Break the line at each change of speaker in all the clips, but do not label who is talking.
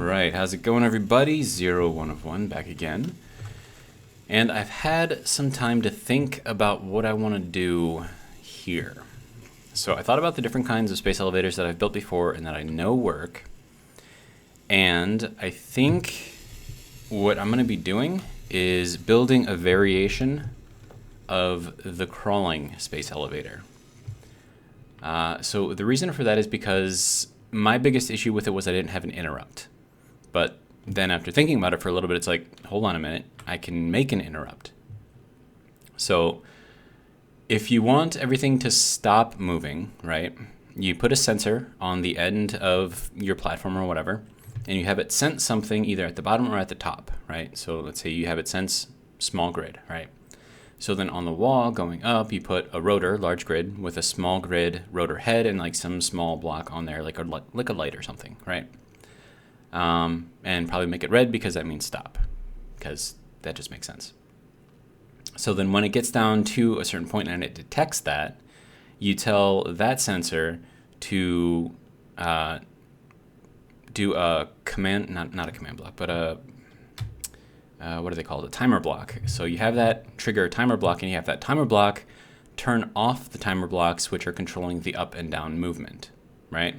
Alright, how's it going everybody? 01 of 1 back again. And I've had some time to think about what I want to do here. So I thought about the different kinds of space elevators that I've built before and that I know work. And I think what I'm going to be doing is building a variation of the crawling space elevator. So the reason for that is because my biggest issue with it was I didn't have an interrupt. But then after thinking about it for a little bit, it's like, hold on a minute, I can make an interrupt. So if you want everything to stop moving, right, you put a sensor on the end of your platform or whatever, and you have it sense something either at the bottom or at the top, right? So let's say you have it sense small grid, right? So then on the wall going up, you put a rotor, large grid, with a small grid rotor head and like some small block on there, like a light or something, right? And probably make it red because that means stop, because that just makes sense. So then when it gets down to a certain point and it detects that, you tell that sensor to do a command, not a command block, but a what do they call it? A timer block. So you have that trigger a timer block, and you have that timer block turn off the timer blocks, which are controlling the up and down movement, right?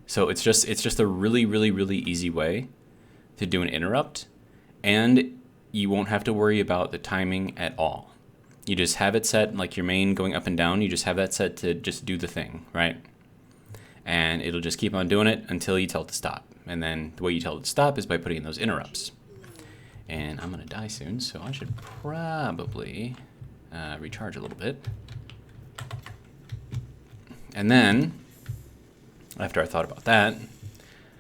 So it's just a really, really, really easy way to do an interrupt, and you won't have to worry about the timing at all. You just have it set, like your main going up and down, you just have that set to just do the thing, right? And it'll just keep on doing it until you tell it to stop. And then the way you tell it to stop is by putting in those interrupts. And I'm gonna die soon, so I should probably recharge a little bit. And then, after I thought about that,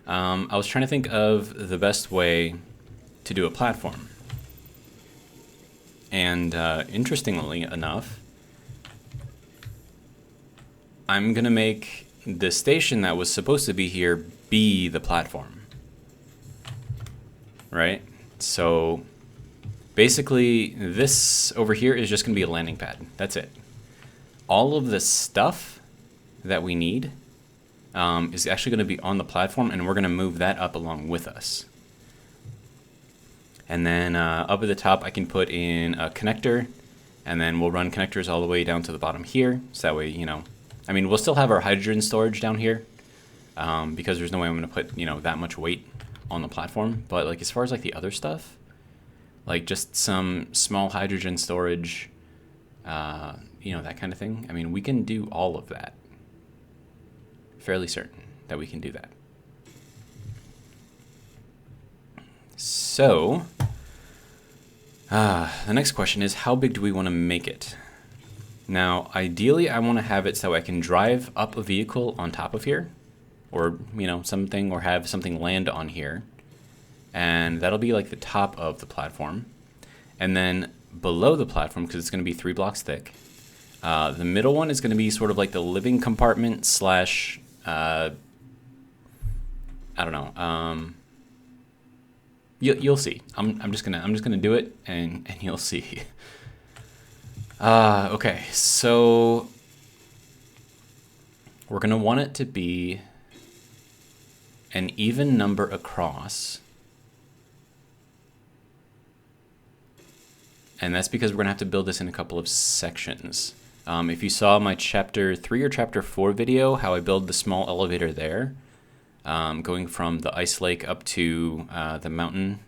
I was trying to think of the best way to do a platform. And interestingly enough, I'm gonna make the station that was supposed to be here be the platform, right? So basically this over here is just gonna be a landing pad. That's it. All of the stuff that we need is actually gonna be on the platform, and we're gonna move that up along with us. And then up at the top I can put in a connector, and then we'll run connectors all the way down to the bottom here, so that way, you know, I mean, we'll still have our hydrogen storage down here, because there's no way I'm going to put, you know, that much weight on the platform. But like as far as like the other stuff, like just some small hydrogen storage, you know, that kind of thing. I mean, we can do all of that. Fairly certain that we can do that. So, the next question is, how big do we want to make it? Now, ideally, I want to have it so I can drive up a vehicle on top of here, or, you know, something, or have something land on here. And that'll be like the top of the platform. And then below the platform, because it's going to be 3 blocks thick, the middle one is going to be sort of like the living compartment slash, I don't know, you'll see. I'm just gonna do it, and you'll see. Okay, so we're gonna want it to be an even number across, and that's because we're gonna have to build this in a couple of sections. If you saw my chapter 3 or chapter 4 video, how I build the small elevator there, going from the ice lake up to the mountain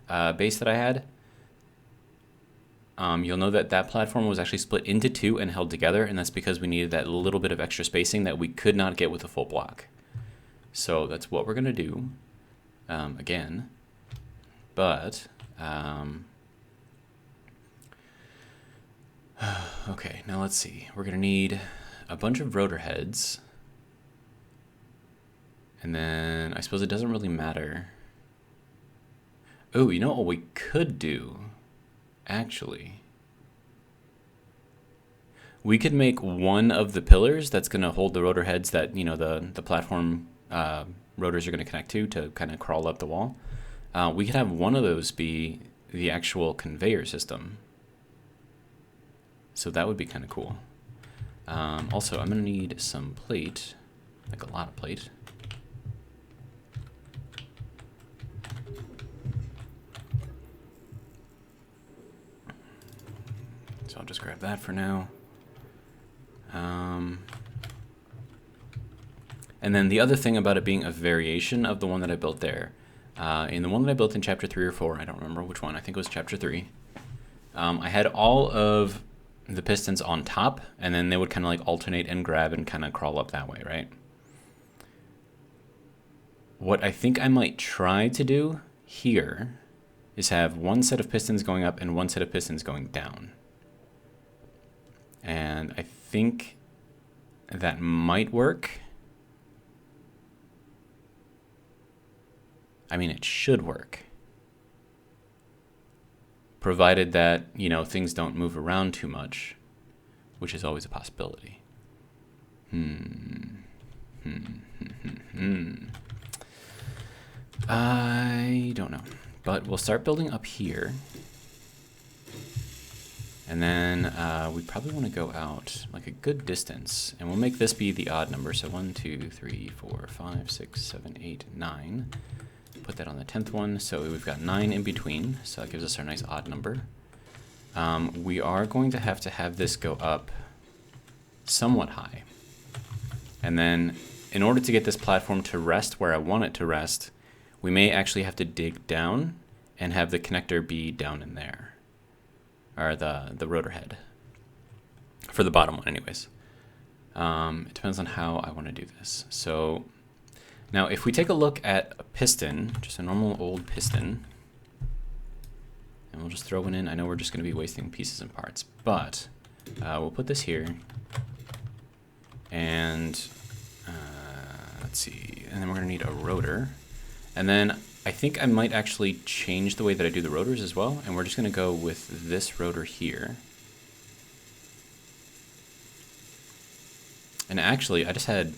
base that I had, you'll know that that platform was actually split into 2 and held together, and that's because we needed that little bit of extra spacing that we could not get with a full block. So that's what we're going to do again. But, okay, now let's see. We're going to need a bunch of rotor heads. And then I suppose it doesn't really matter. Oh, you know what we could do? Actually, we could make one of the pillars that's going to hold the rotor heads that, you know, the platform rotors are going to connect to kind of crawl up the wall. We could have one of those be the actual conveyor system. So that would be kind of cool. Also, I'm going to need some plate, like a lot of plate. So I'll just grab that for now. And then the other thing about it being a variation of the one that I built there, in the one that I built in chapter 3 or 4, I don't remember which one, I think it was chapter 3, I had all of the pistons on top, and then they would kind of like alternate and grab and kind of crawl up that way, right? What I think I might try to do here is have one set of pistons going up and one set of pistons going down. And I think that might work. I mean, it should work. Provided that, you know, things don't move around too much, which is always a possibility. I don't know, but we'll start building up here. And then we probably want to go out like a good distance, and we'll make this be the odd number. So 1, 2, 3, 4, 5, 6, 7, 8, 9. Put that on the 10th one, so we've got 9 in between, so that gives us our nice odd number. We are going to have this go up somewhat high. And then in order to get this platform to rest where I want it to rest, we may actually have to dig down and have the connector be down in there. Or the rotor head. For the bottom one anyways. It depends on how I want to do this. So now if we take a look at a piston, just a normal old piston, and we'll just throw one in. I know we're just going to be wasting pieces and parts, but we'll put this here. And let's see, and then we're going to need a rotor. And then I think I might actually change the way that I do the rotors as well, and we're just going to go with this rotor here. And actually, I just had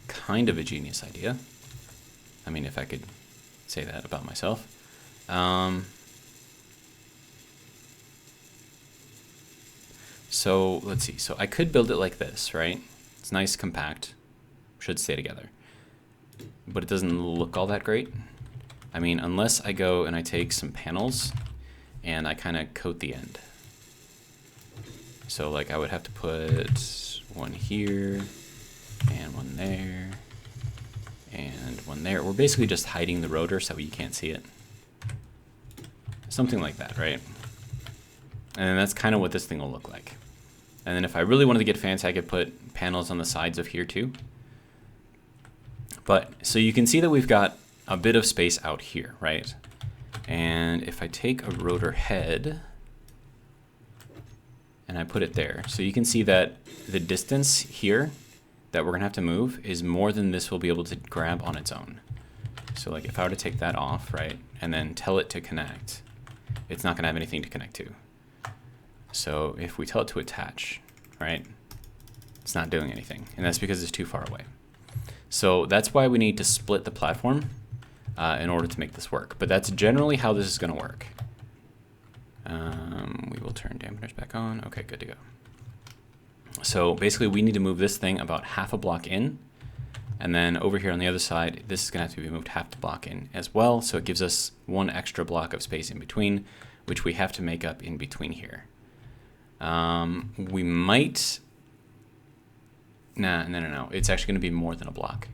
kind of a genius idea. I mean, if I could say that about myself. So let's see. So I could build it like this, right? It's nice, compact, should stay together. But it doesn't look all that great. I mean, unless I go and I take some panels and I kind of coat the end. So like I would have to put one here and one there and one there. We're basically just hiding the rotor so you can't see it. Something like that, right? And that's kind of what this thing will look like. And then if I really wanted to get fancy, I could put panels on the sides of here too. But so you can see that we've got a bit of space out here, right? And if I take a rotor head and I put it there, so you can see that the distance here that we're gonna have to move is more than this will be able to grab on its own. So like if I were to take that off, right, and then tell it to connect, it's not gonna have anything to connect to. So if we tell it to attach, right, it's not doing anything, and that's because it's too far away. So that's why we need to split the platform in order to make this work. But that's generally how this is going to work. We will turn dampeners back on. Okay, good to go. So basically we need to move this thing about half a block in. And then over here on the other side, this is going to have to be moved half the block in as well. So it gives us one extra block of space in between, which we have to make up in between here. We might... No. It's actually going to be more than a block.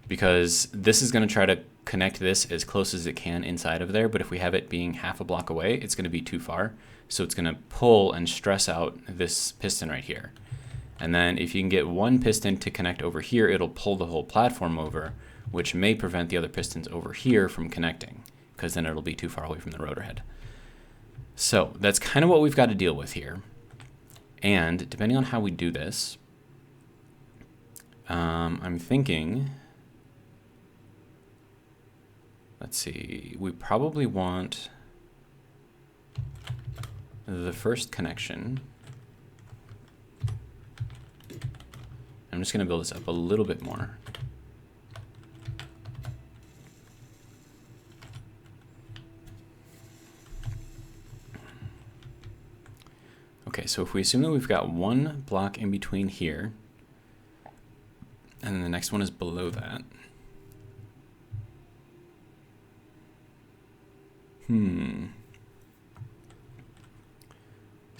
Because this is going to try to connect this as close as it can inside of there, but if we have it being half a block away, it's going to be too far. So it's going to pull and stress out this piston right here. And then if you can get one piston to connect over here, it'll pull the whole platform over, which may prevent the other pistons over here from connecting, because then it'll be too far away from the rotor head. So that's kind of what we've got to deal with here. And depending on how we do this, I'm thinking, let's see, we probably want the first connection. I'm just going to build this up a little bit more. Okay, so if we assume that we've got one block in between here, and then the next one is below that.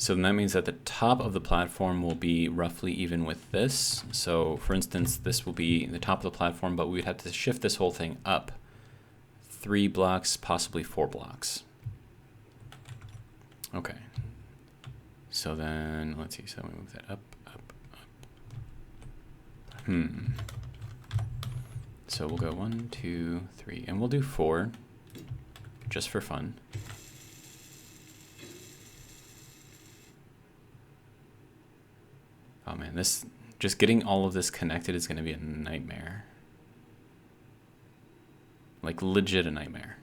So then that means that the top of the platform will be roughly even with this. So for instance, this will be the top of the platform, but we would have to shift this whole thing up 3 blocks, possibly 4 blocks. Okay. So then, let's see, so we move that up, up, up. So we'll go 1, 2, 3, and we'll do 4, just for fun. Oh man, just getting all of this connected is gonna be a nightmare. Like legit a nightmare.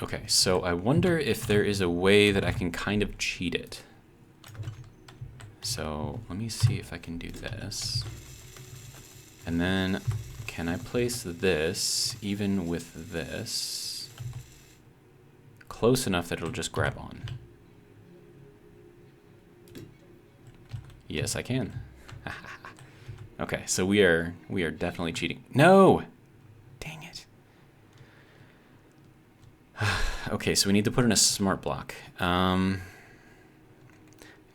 Okay, so I wonder if there is a way that I can kind of cheat it. So let me see if I can do this. And then can I place this even with this close enough that it'll just grab on? Yes, I can. Okay, so we are definitely cheating. No! Dang it. Okay, so we need to put in a smart block.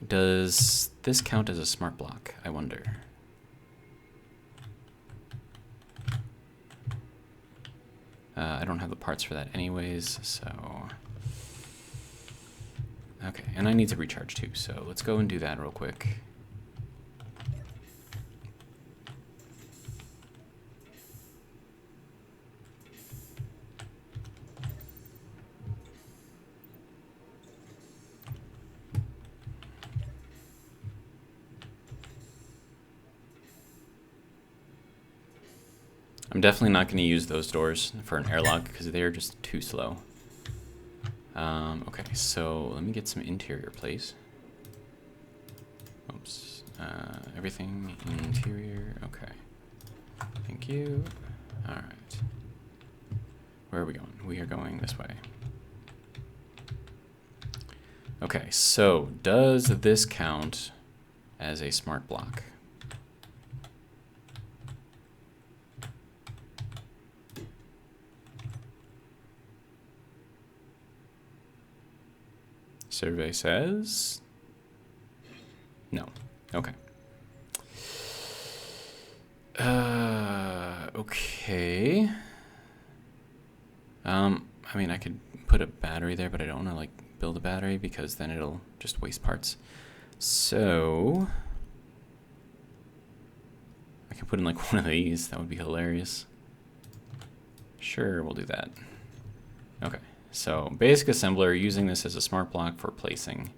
Does this count as a smart block, I wonder? I don't have the parts for that anyways, so... Okay, and I need to recharge too, so let's go and do that real quick. I'm definitely not going to use those doors for an airlock because they're just too slow. Okay, so let me get some interior, please. Oops. Everything interior. Okay. Thank you. All right. Where are we going? We are going this way. Okay, so does this count as a smart block? Survey says no. Okay. Okay. I mean, I could put a battery there, but I don't want to like build a battery because then it'll just waste parts. So I can put in like one of these. That would be hilarious. Sure, we'll do that. Okay. So basic assembler, using this as a smart block for placing.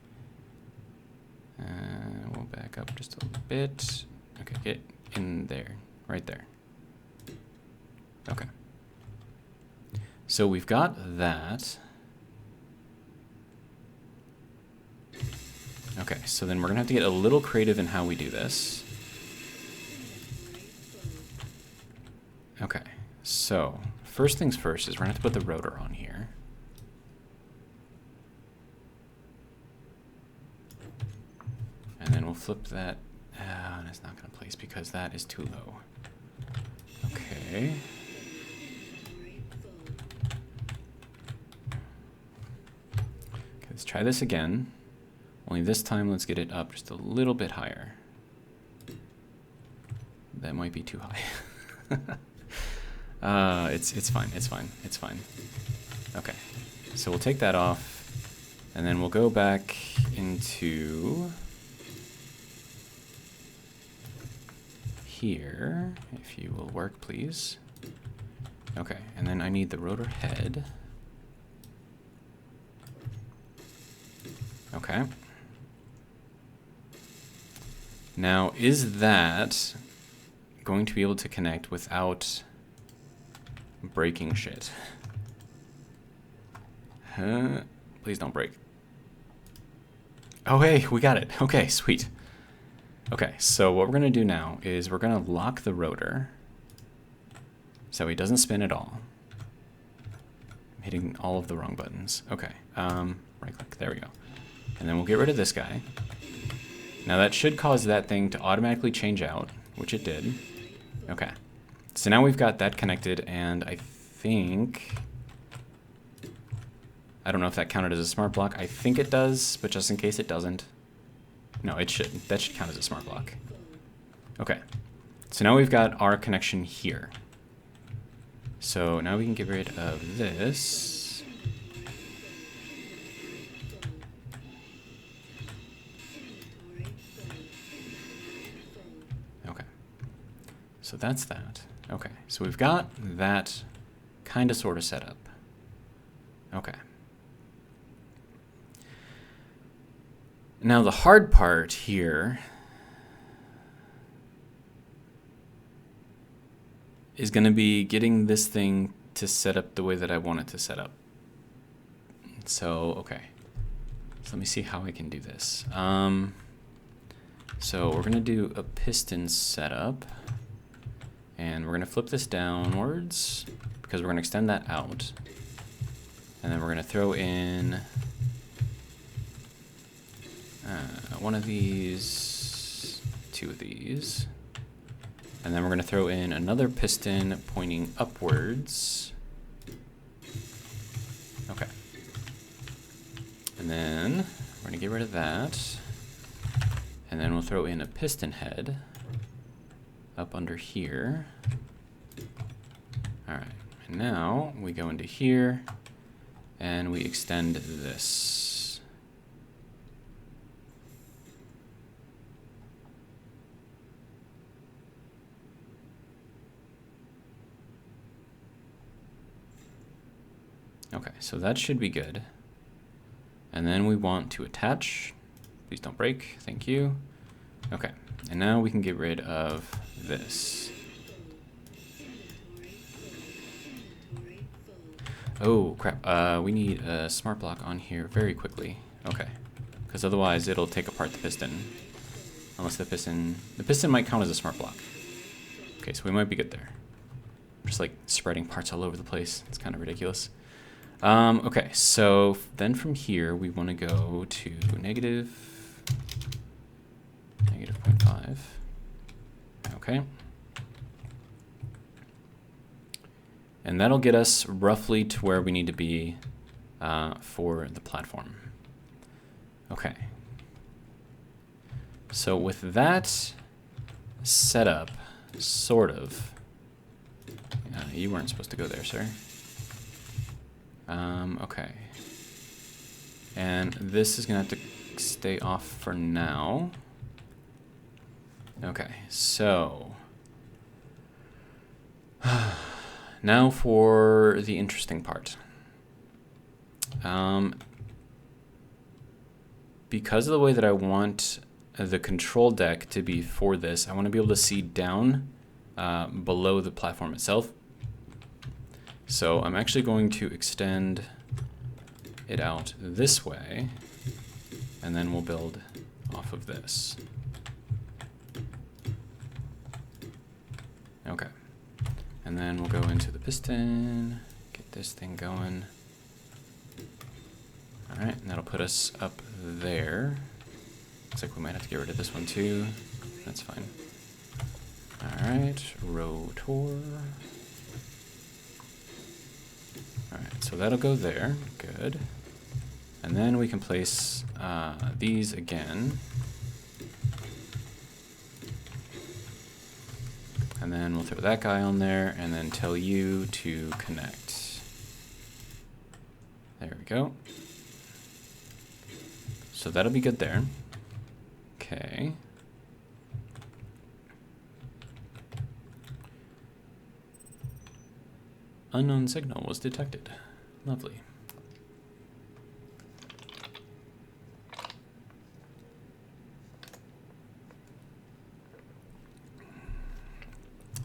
We'll back up just a little bit. Okay, get in there, right there. Okay. So we've got that. Okay, so then we're gonna have to get a little creative in how we do this. Okay, so first things first is we're gonna have to put the rotor on here. And then we'll flip that. And it's not going to place because that is too low. Okay. Okay, let's try this again. Only this time, let's get it up just a little bit higher. That might be too high. It's fine. It's fine. It's fine. Okay. So we'll take that off, and then we'll go back into here, if you will work, please. Okay, and then I need the rotor head. Okay. Now, is that going to be able to connect without breaking shit? Please don't break. Oh, hey, we got it. Okay, sweet. Okay, so what we're going to do now is we're going to lock the rotor so he doesn't spin at all. I'm hitting all of the wrong buttons. Okay, right click, there we go. And then we'll get rid of this guy. Now that should cause that thing to automatically change out, which it did. Okay, so now we've got that connected, and I think I don't know if that counted as a smart block. I think it does, but just in case it doesn't. No, it should. That should count as a smart block. Okay. So now we've got our connection here. So now we can get rid of this. Okay. So that's that. Okay. So we've got that kind of sort of set up. Okay. Now the hard part here is going to be getting this thing to set up the way that I want it to set up. So, okay. So let me see how I can do this. So we're going to do a piston setup. And we're going to flip this downwards because we're going to extend that out. And then we're going to throw in one of these, two of these. And then we're going to throw in another piston pointing upwards. Okay. And then we're going to get rid of that. And then we'll throw in a piston head up under here. All right. And now we go into here and we extend this. Okay, so that should be good. And then we want to attach. Please don't break. Thank you. Okay, and now we can get rid of this. Oh, crap. We need a smart block on here very quickly. Okay, because otherwise it'll take apart the piston. Unless the piston might count as a smart block. Okay, so we might be good there. Just like spreading parts all over the place. It's kind of ridiculous. Okay, so then from here we want to go to negative 0.5. Okay. And that'll get us roughly to where we need to be for the platform. Okay. So with that setup, sort of, you weren't supposed to go there, sir. Okay. And this is going to have to stay off for now. Okay, so now for the interesting part. Because of the way that I want the control deck to be for this, I want to be able to see down below the platform itself. So I'm actually going to extend it out this way, and then we'll build off of this. Okay. And then we'll go into the piston, get this thing going. All right, and that'll put us up there. Looks like we might have to get rid of this one too. That's fine. All right, rotor. All right, so that'll go there, good. And then we can place these again. And then we'll throw that guy on there and then tell you to connect. There we go. So that'll be good there. Okay. Unknown signal was detected. Lovely.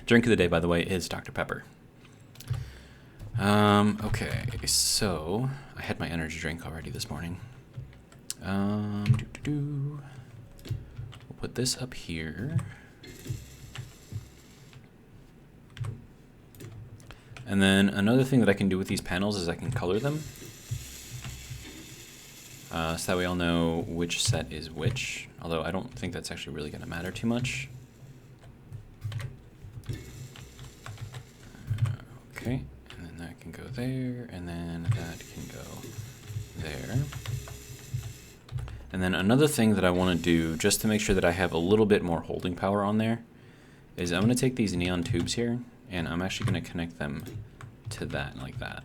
Drink of the day, by the way, is Dr. Pepper. Okay, so I had my energy drink already this morning. We'll put this up here. And then another thing that I can do with these panels is I can color them. So that way I'll know which set is which, although I don't think that's actually really going to matter too much. Okay, and then that can go there, and then that can go there. And then another thing that I want to do, just to make sure that I have a little bit more holding power on there, is I'm going to take these neon tubes here, and I'm actually going to connect them to that, like that.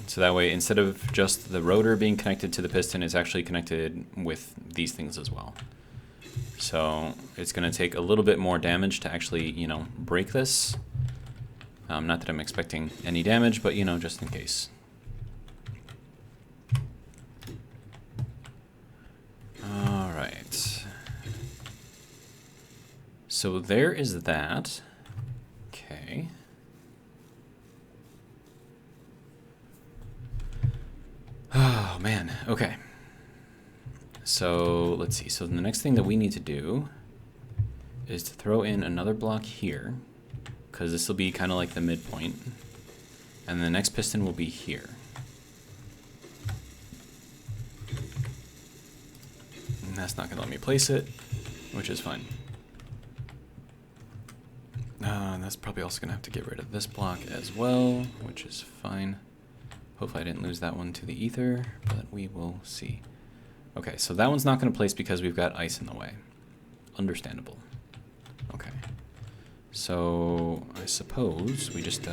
So that way, instead of just the rotor being connected to the piston, it's actually connected with these things as well. So it's going to take a little bit more damage to actually, you know, break this. Not that I'm expecting any damage, but, you know, just in case. All right. So there is that. Okay. Oh, man. Okay. So let's see. So the next thing that we need to do is to throw in another block here, because this will be kind of like the midpoint. And the next piston will be here. And that's not going to let me place it, which is fine. That's probably also going to have to get rid of this block as well, which is fine. Hopefully I didn't lose that one to the ether, but we will see. Okay, so that one's not going to place because we've got ice in the way. Understandable. Okay. So I suppose we just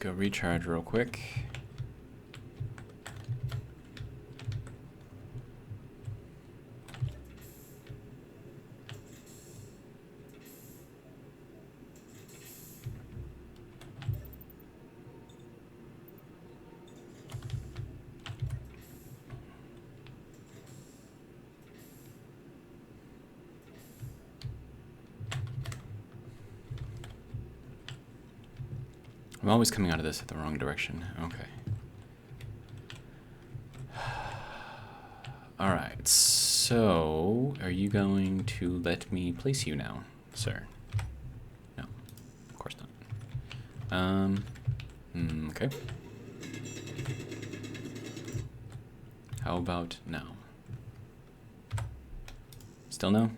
go recharge real quick. I'm always coming out of this at the wrong direction. Okay. Alright, so are you going to let me place you now, sir? No, of course not. Okay. How about now? Still no?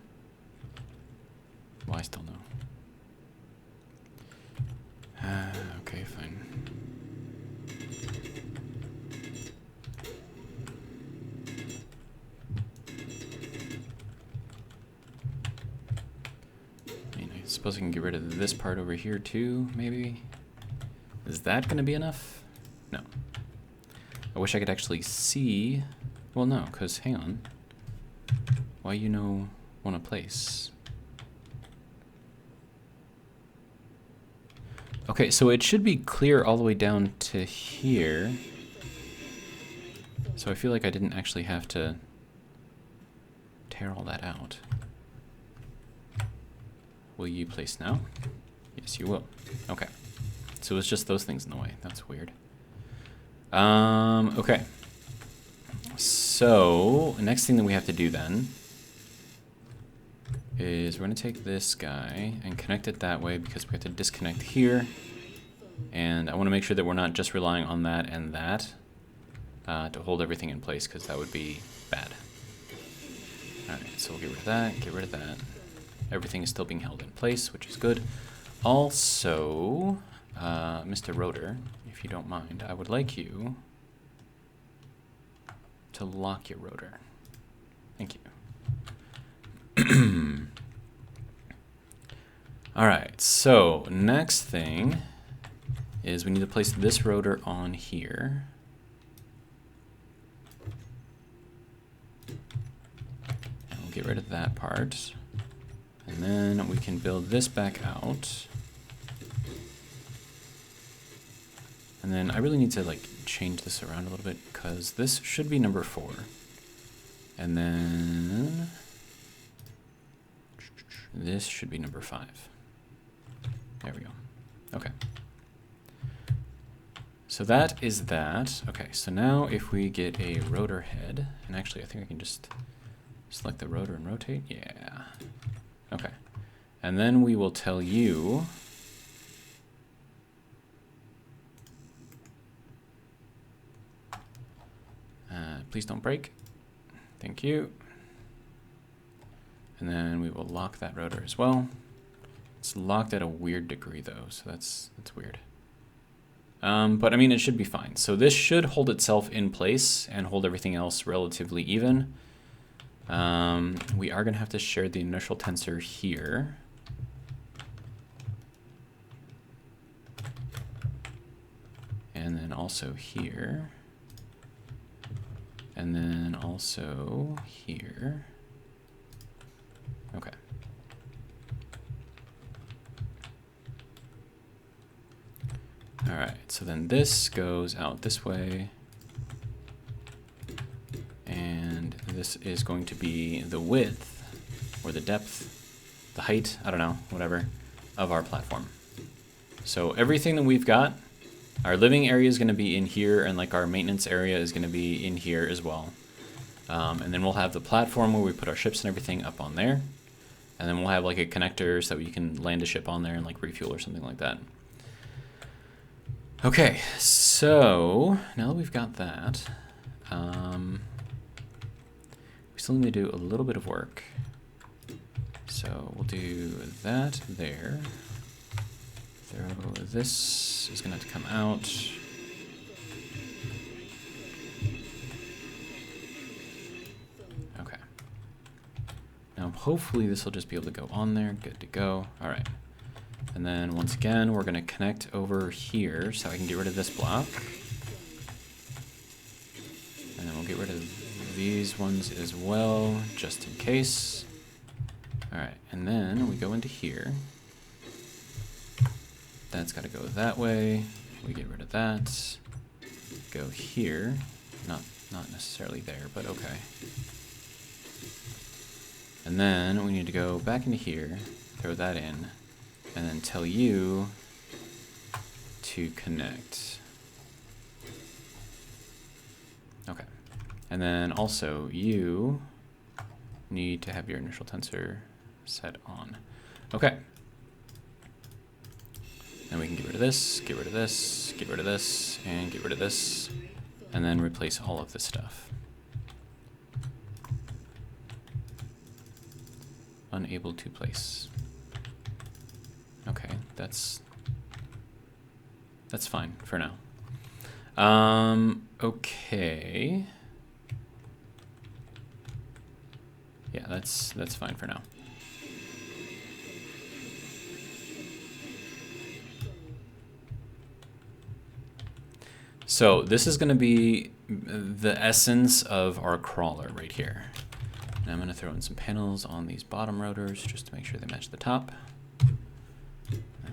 Why still no? Okay, fine. I mean, I suppose I can get rid of this part over here too, maybe? Is that going to be enough? No. I wish I could actually see... Well, no, because, hang on. Why you know want to place? Okay, so it should be clear all the way down to here. So I feel like I didn't actually have to tear all that out. Will you place now? Yes, you will. Okay. So it's just those things in the way. That's weird. Okay. So, next thing that we have to do then is we're going to take this guy and connect it that way because we have to disconnect here. And I want to make sure that we're not just relying on that and that to hold everything in place, because that would be bad. Alright, so we'll get rid of that, get rid of that. Everything is still being held in place, which is good. Also, Mr. Rotor, if you don't mind, I would like you to lock your rotor. Thank you. Alright, so next thing is we need to place this rotor on here. And we'll get rid of that part. And then we can build this back out. And then I really need to like change this around a little bit because this should be number 4. And then this should be number 5. There we go. Okay. So that is that. Okay, so now if we get a rotor head, and actually I think I can just select the rotor and rotate. Yeah. Okay. And then we will tell you please don't break. Thank you. And then we will lock that rotor as well. It's locked at a weird degree though, so that's weird. But I mean, it should be fine. So this should hold itself in place and hold everything else relatively even. We are gonna have to share the inertial tensor here. And then also here. And then also here. Okay. All right, so then this goes out this way. And this is going to be the width, or the depth, the height, I don't know, whatever, of our platform. So everything that we've got, our living area is going to be in here, and like our maintenance area is going to be in here as well. And then we'll have the platform where we put our ships and everything up on there. And then we'll have like a connector so that you can land a ship on there and like refuel or something like that. Okay, so now that we've got that, we still need to do a little bit of work. So we'll do that there. So this is gonna have to come out. Okay. Now hopefully this will just be able to go on there, good to go. All right. And then once again, we're gonna connect over here so I can get rid of this block. And then we'll get rid of these ones as well, just in case. All right, and then we go into here. That's gotta go that way. We get rid of that. Go here. Not necessarily there, but okay. And then we need to go back into here, throw that in, and then tell you to connect. Okay. And then also you need to have your initial tensor set on. Okay. Then we can get rid of this, get rid of this, get rid of this, and get rid of this, and then replace all of this stuff. Unable to place. Okay, that's fine for now. Okay. Yeah, that's fine for now. So this is going to be the essence of our crawler right here. And I'm going to throw in some panels on these bottom rotors just to make sure they match the top. And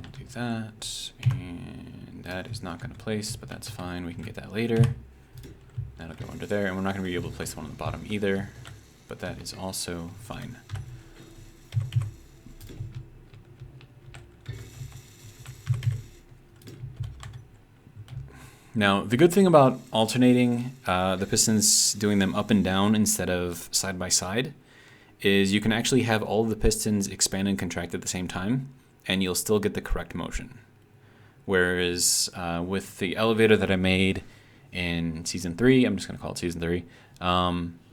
we'll do that. And that is not going to place, but that's fine. We can get that later. That'll go under there. And we're not going to be able to place the one on the bottom either, but that is also fine. Now, the good thing about alternating the pistons, doing them up and down instead of side by side, is you can actually have all of the pistons expand and contract at the same time, and you'll still get the correct motion. Whereas with the elevator that I made in Season 3, I'm just going to call it Season 3,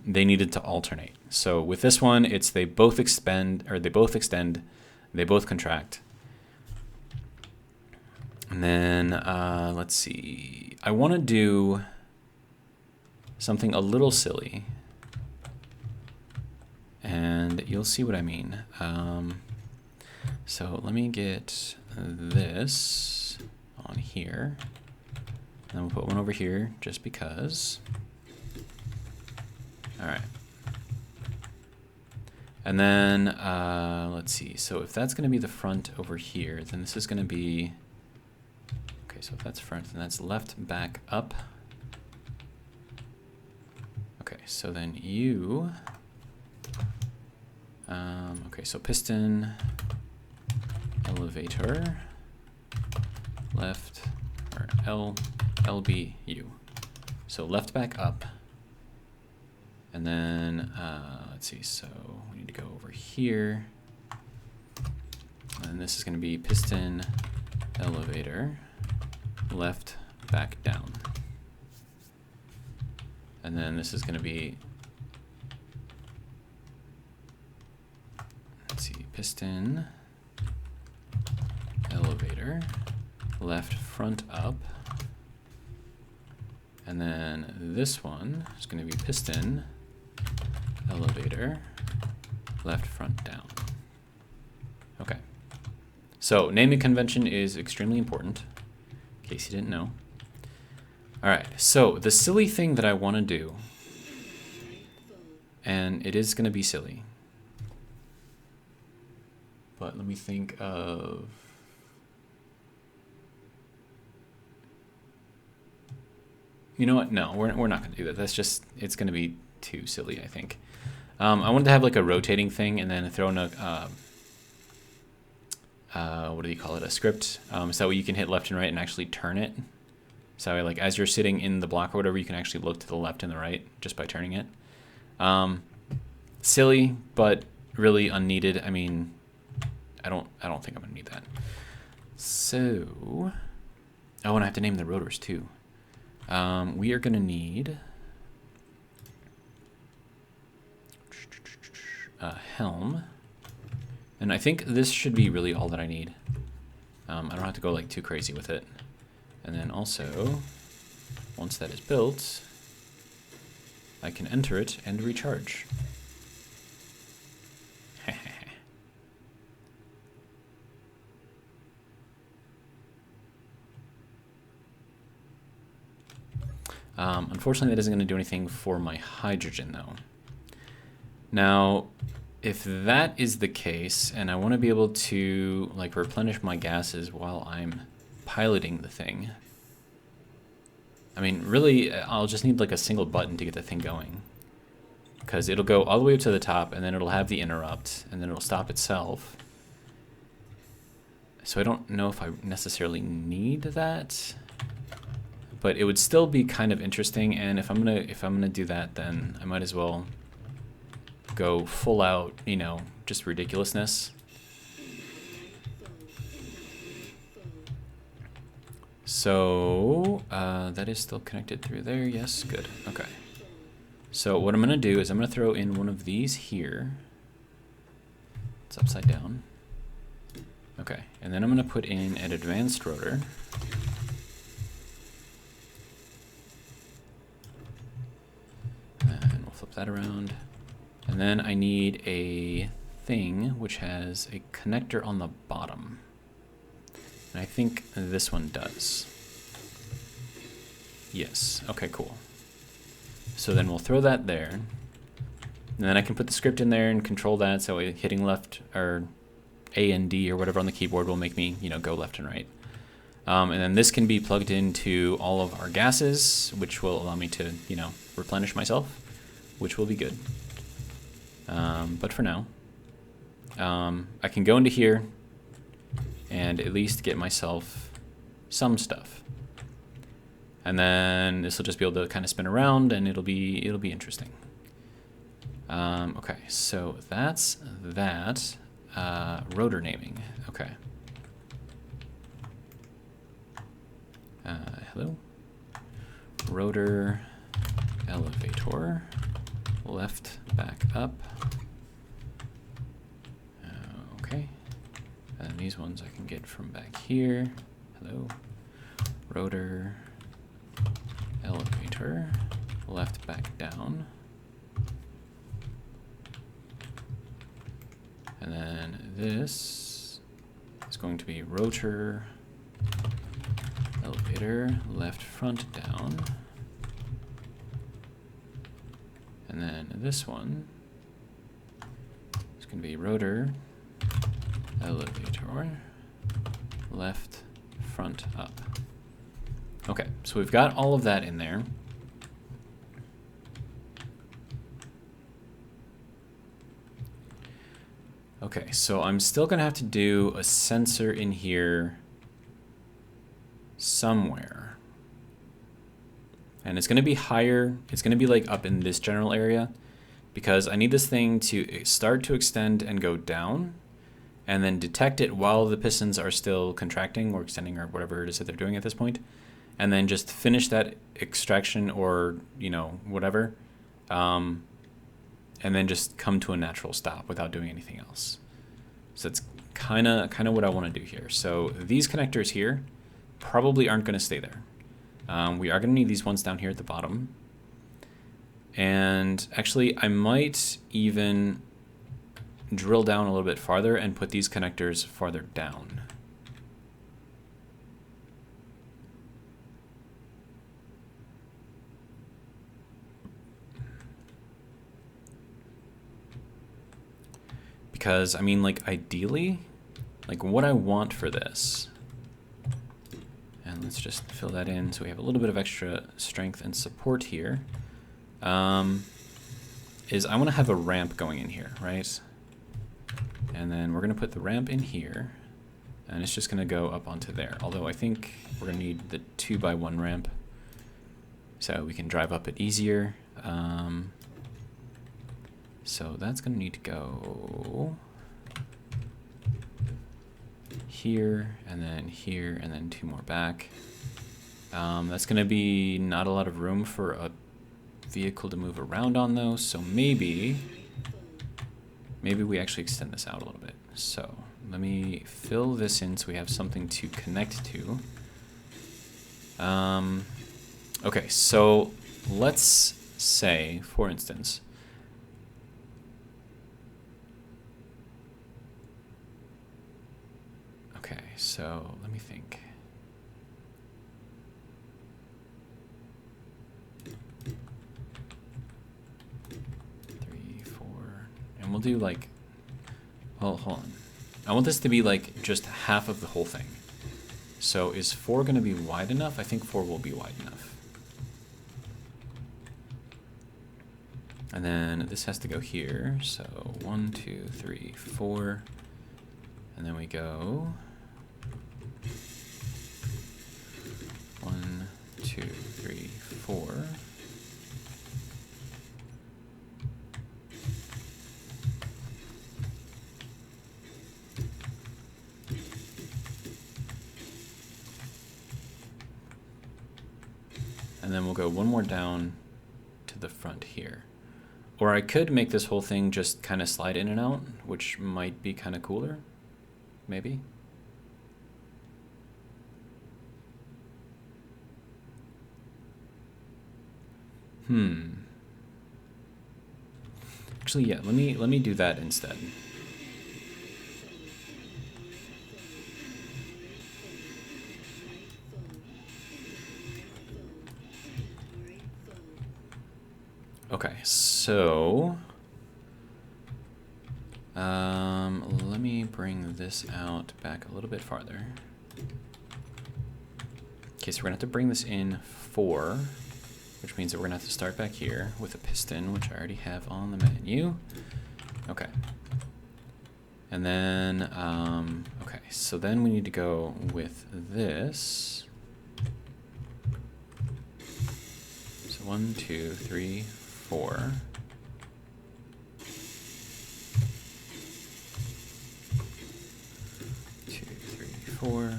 they needed to alternate. So with this one, it's they both extend, they both contract. And then, let's see, I want to do something a little silly, and you'll see what I mean. So let me get this on here, and then we'll put one over here just because. All right. And then, let's see, so if that's going to be the front over here, then this is going to be, okay, so if that's front, then that's left, back, up. Okay, so then you, okay, so piston, elevator, left, or L, LBU. So left back up. And then, let's see, so we need to go over here. And this is going to be piston elevator, left back down. And then this is going to be, let's see, piston elevator, left front up. And then this one is going to be piston elevator, left front down. Okay. So naming convention is extremely important, in case you didn't know. All right, so the silly thing that I want to do, and it is going to be silly, but let me think of, you know what? No, we're not going to do that. That's just, it's going to be too silly, I think. I wanted to have like a rotating thing and then throw in a, what do you call it? A script. So that way you can hit left and right and actually turn it. So that way, like as you're sitting in the block or whatever, you can actually look to the left and the right just by turning it. Silly, but really unneeded. I mean, I don't think I'm gonna need that. So, oh, and I have to name the rotors too. We are gonna need a helm, and I think this should be really all that I need. I don't have to go like too crazy with it. And then also, once that is built, I can enter it and recharge. Unfortunately, that isn't going to do anything for my hydrogen, though. Now, if that is the case, and I want to be able to like replenish my gases while I'm piloting the thing, I mean, really, I'll just need like a single button to get the thing going, because it'll go all the way up to the top, and then it'll have the interrupt, and then it'll stop itself. So I don't know if I necessarily need that, but it would still be kind of interesting. And if I'm gonna do that, then I might as well go full out, you know, just ridiculousness. So that is still connected through there. Yes, good. Okay. So what I'm gonna do is I'm gonna throw in one of these here. It's upside down. Okay, and then I'm gonna put in an advanced rotor. And we'll flip that around. And then I need a thing which has a connector on the bottom. And I think this one does. Yes, okay, cool. So then we'll throw that there. And then I can put the script in there and control that, so hitting left or A and D or whatever on the keyboard will make me, you know, go left and right. And then this can be plugged into all of our gases, which will allow me to, you know, replenish myself, which will be good. But for now, I can go into here and at least get myself some stuff. And then this will just be able to kind of spin around, and it'll be interesting. Okay, so that's that. Rotor naming. Okay. Hello. Rotor elevator. Left back up. Okay. And these ones I can get from back here. Hello. Rotor elevator. Left back down. And then this is going to be rotor elevator, left front down. And then this one is going to be rotor elevator, left front up. Okay, so we've got all of that in there. Okay, so I'm still going to have to do a sensor in here somewhere. And it's going to be higher. It's going to be like up in this general area because I need this thing to start to extend and go down and then detect it while the pistons are still contracting or extending or whatever it is that they're doing at this point. And then just finish that extraction or, you know, whatever. And then just come to a natural stop without doing anything else. So that's kind of what I want to do here. So these connectors here probably aren't going to stay there. We are going to need these ones down here at the bottom. And actually, I might even drill down a little bit farther and put these connectors farther down. Because, I mean, like, ideally, like, what I want for this, and let's just fill that in so we have a little bit of extra strength and support here, is I want to have a ramp going in here, right? And then we're going to put the ramp in here, and it's just going to go up onto there. Although I think we're going to need the 2x1 ramp so we can drive up it easier. So that's going to need to go here, and then 2 more back. That's going to be not a lot of room for a vehicle to move around on though, so maybe we actually extend this out a little bit. So let me fill this in so we have something to connect to. Okay, so let's say, for instance, okay, so let me think. And we'll do like, well, hold on. I want this to be like just half of the whole thing. So is 4 going to be wide enough? I think 4 will be wide enough. And then this has to go here. So 1, 2, 3, 4. And then we go 1, 2, 3, 4. And then we'll go 1 more down to the front here. Or I could make this whole thing just kind of slide in and out, which might be kind of cooler, maybe. Actually, yeah, let me do that instead. Okay, so let me bring this out back a little bit farther. Okay, so we're gonna have to bring this in 4, which means that we're gonna have to start back here with a piston, which I already have on the menu. Okay. And then, okay, so then we need to go with this. So 1, 2, 3, 4. Two, three, 4.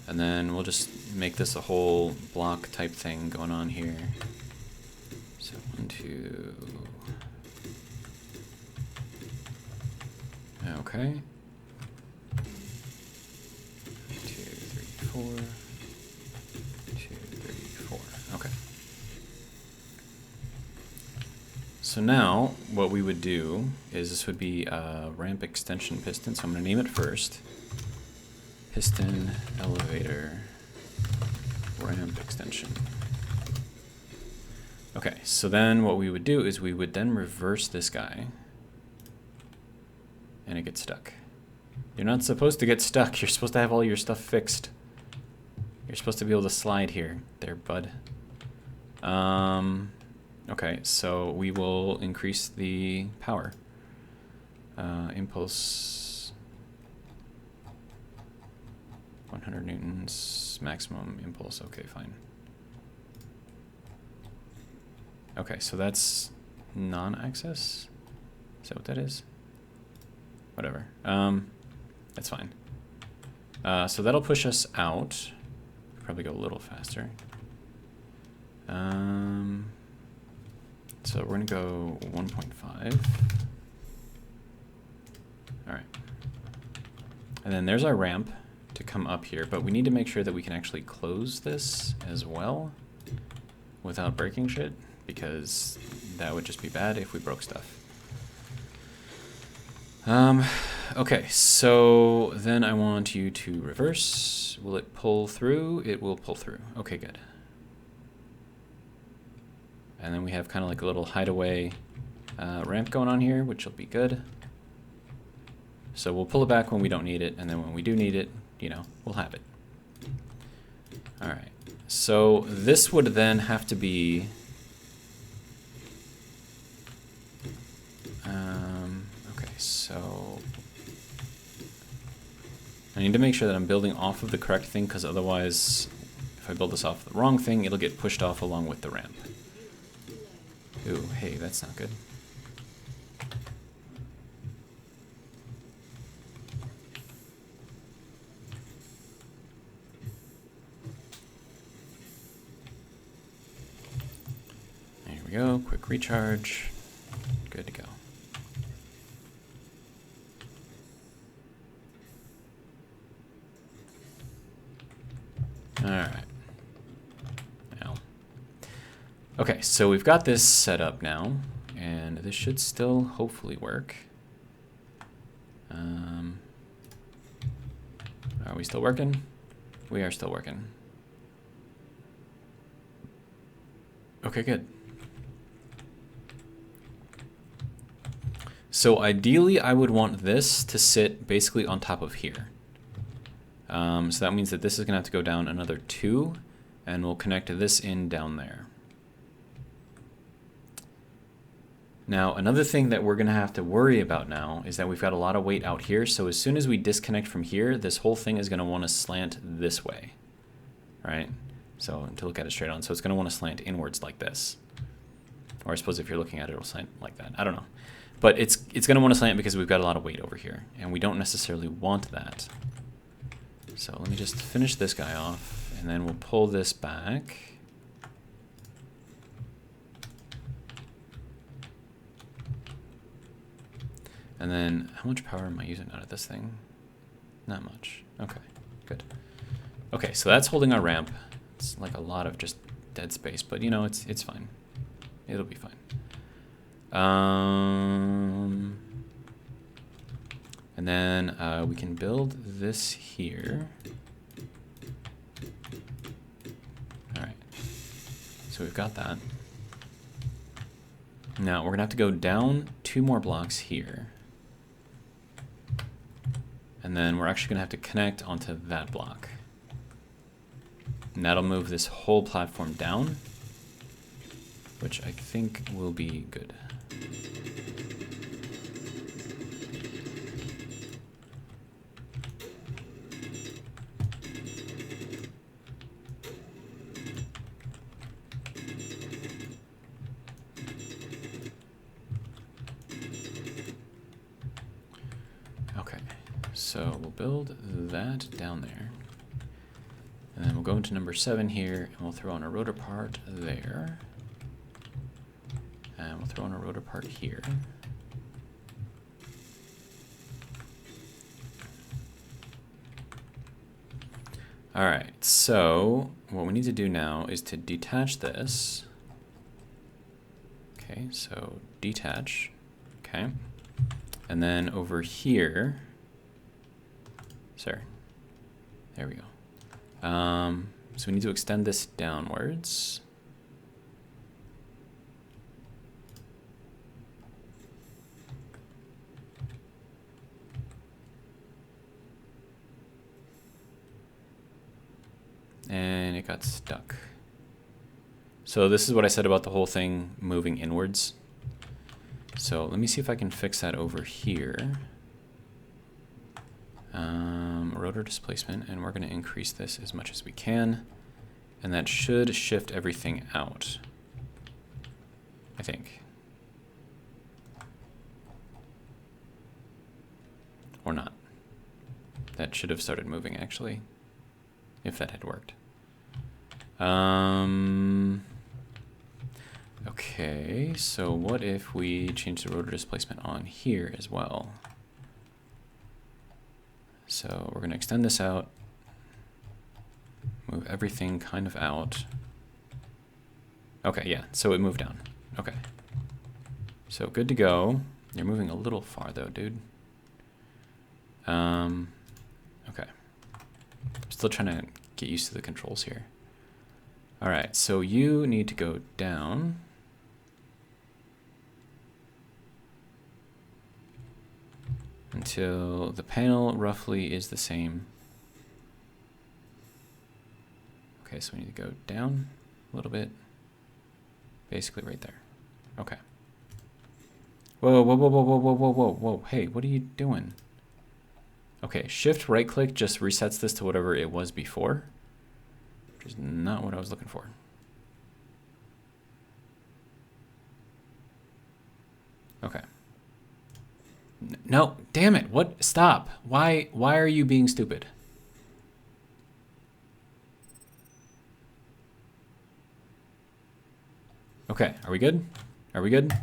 And then we'll just make this a whole block type thing going on here. So 1, 2. Okay. 2, 3, 4. 2, 3, 4. Okay. So now what we would do is this would be a ramp extension piston. So I'm going to name it first. Piston elevator ramp extension. Okay, so then what we would do is we would then reverse this guy and it gets stuck. You're not supposed to get stuck. You're supposed to have all your stuff fixed. You're supposed to be able to slide here. There, bud. Okay, so we will increase the power. Impulse 100 newtons, maximum impulse. Okay, fine. Okay, so that's non-access. Is that what that is? Whatever. That's fine. So that'll push us out. Probably go a little faster. So we're gonna go 1.5. All right. And then there's our ramp to come up here, but we need to make sure that we can actually close this as well without breaking shit, because that would just be bad if we broke stuff. Okay, so then I want you to reverse. Will it pull through? It will pull through. Okay, good. And then we have kind of like a little hideaway ramp going on here, which will be good. So we'll pull it back when we don't need it, and then when we do need it, you know, we'll have it. All right, so this would then have to be okay, so I need to make sure that I'm building off of the correct thing, because otherwise, if I build this off the wrong thing, it'll get pushed off along with the ramp. Ooh, hey, that's not good. There we go, quick recharge. Good to go. All right. Now, okay, so we've got this set up now, and this should still hopefully work. Are we still working? We are still working. Okay, good. So ideally, I would want this to sit basically on top of here. So that means that this is going to have to go down another 2, and we'll connect this in down there. Now, another thing that we're going to have to worry about now is that we've got a lot of weight out here. So as soon as we disconnect from here, this whole thing is going to want to slant this way, right? So to look at it straight on. So it's going to want to slant inwards like this. Or I suppose if you're looking at it, it'll slant like that. I don't know. But it's going to want to slant because we've got a lot of weight over here, and we don't necessarily want that. So let me just finish this guy off, and then we'll pull this back. And then, how much power am I using out of this thing? Not much. Okay, good. Okay, so that's holding our ramp. It's like a lot of just dead space, but you know, it's fine. It'll be fine. And then we can build this here. All right, so we've got that. Now we're gonna have to go down 2 more blocks here. And then we're actually gonna have to connect onto that block. And that'll move this whole platform down, which I think will be good. So we'll build that down there. And then we'll go into number 7 here, and we'll throw on a rotor part there. And we'll throw on a rotor part here. All right, so what we need to do now is to detach this. Okay, so detach, okay. And then over here, sorry, there we go. So we need to extend this downwards. And it got stuck. So this is what I said about the whole thing moving inwards. So let me see if I can fix that over here. Rotor displacement, and we're going to increase this as much as we can, and that should shift everything out. I think. Or not. That should have started moving, actually, if that had worked. Okay, so what if we change the rotor displacement on here as well? So we're going to extend this out, move everything kind of out. Okay, yeah, so it moved down. Okay. So good to go. You're moving a little far though, dude. Okay. I'm still trying to get used to the controls here. All right, so you need to go down. Until the panel roughly is the same. Okay, so we need to go down a little bit. Basically right there. Okay. Whoa, whoa, whoa, whoa, whoa, whoa, whoa, whoa, whoa. Hey, what are you doing? Okay, shift right click just resets this to whatever it was before. Which is not what I was looking for. Okay. No, damn it. What? Stop. Why are you being stupid? Okay, are we good? Are we good?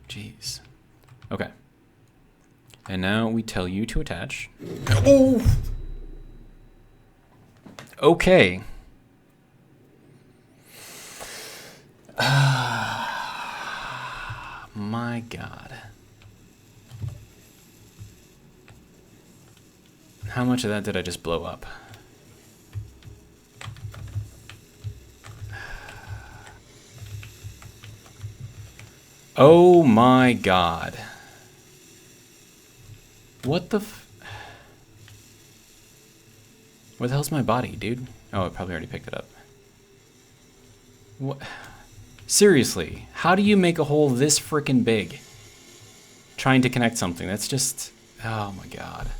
Jeez. Okay. And now we tell you to attach. Oh! Okay. My God. How much of that did I just blow up? Oh my God. What the where the hell's my body, dude? Oh, it probably already picked it up. What? Seriously, how do you make a hole this frickin' big? Trying to connect something, that's just, oh my God.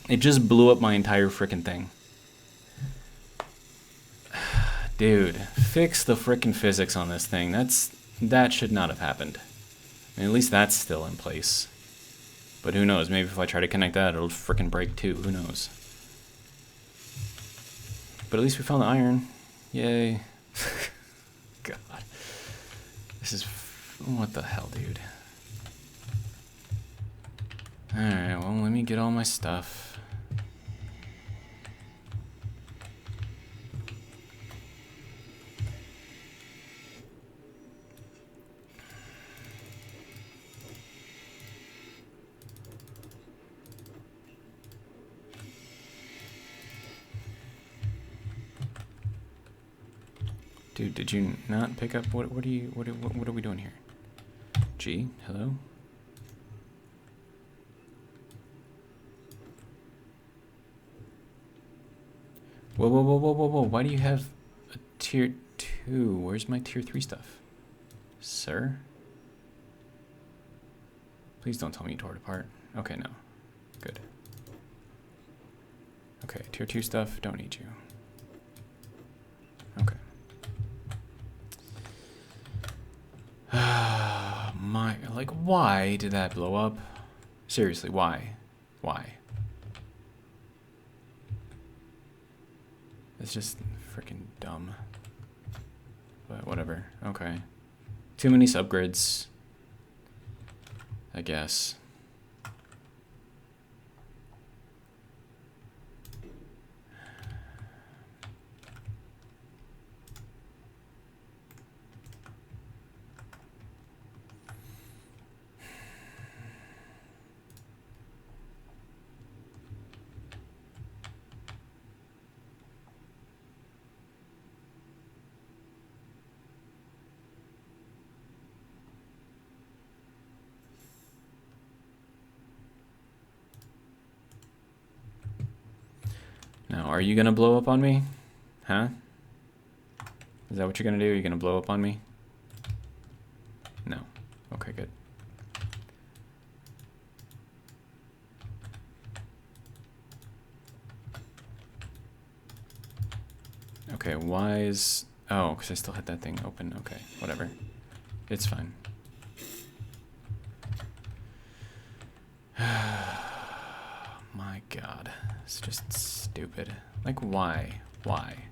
It just blew up my entire frickin' thing. Dude, fix the frickin' physics on this thing. That should not have happened. I mean, at least that's still in place. But who knows? Maybe if I try to connect that, it'll frickin' break too. Who knows? But at least we found the iron. Yay. God. This is... what the hell, dude? Alright, well, let me get all my stuff. Dude, did you not pick up? What are we doing here? G, hello? Whoa, whoa, whoa, whoa, whoa, whoa. Why do you have a tier 2? Where's my tier 3 stuff? Sir? Please don't tell me you tore it apart. Okay, no. Good. Okay, tier 2 stuff, don't need you. Okay. Like, why did that blow up? Seriously, why? Why? It's just freaking dumb. But whatever, okay. Too many subgrids, I guess. Now, are you gonna blow up on me? Huh? Is that what you're gonna do? Are you gonna blow up on me? Okay, why is... Oh, because I still had that thing open. Okay, whatever. It's fine. My God, it's just stupid. Like, why? Why?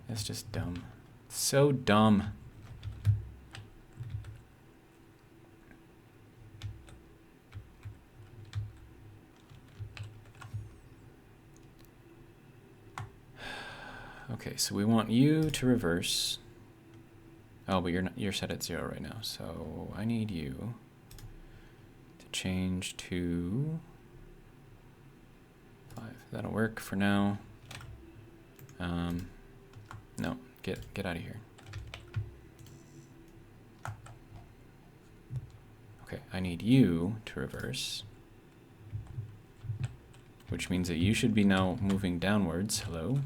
It's just dumb. So dumb. Okay, so we want you to reverse. Oh, but you're set at 0 right now, so I need you to change to 5. That'll work for now. No, get out of here. Okay, I need you to reverse, which means that you should be now moving downwards. Hello.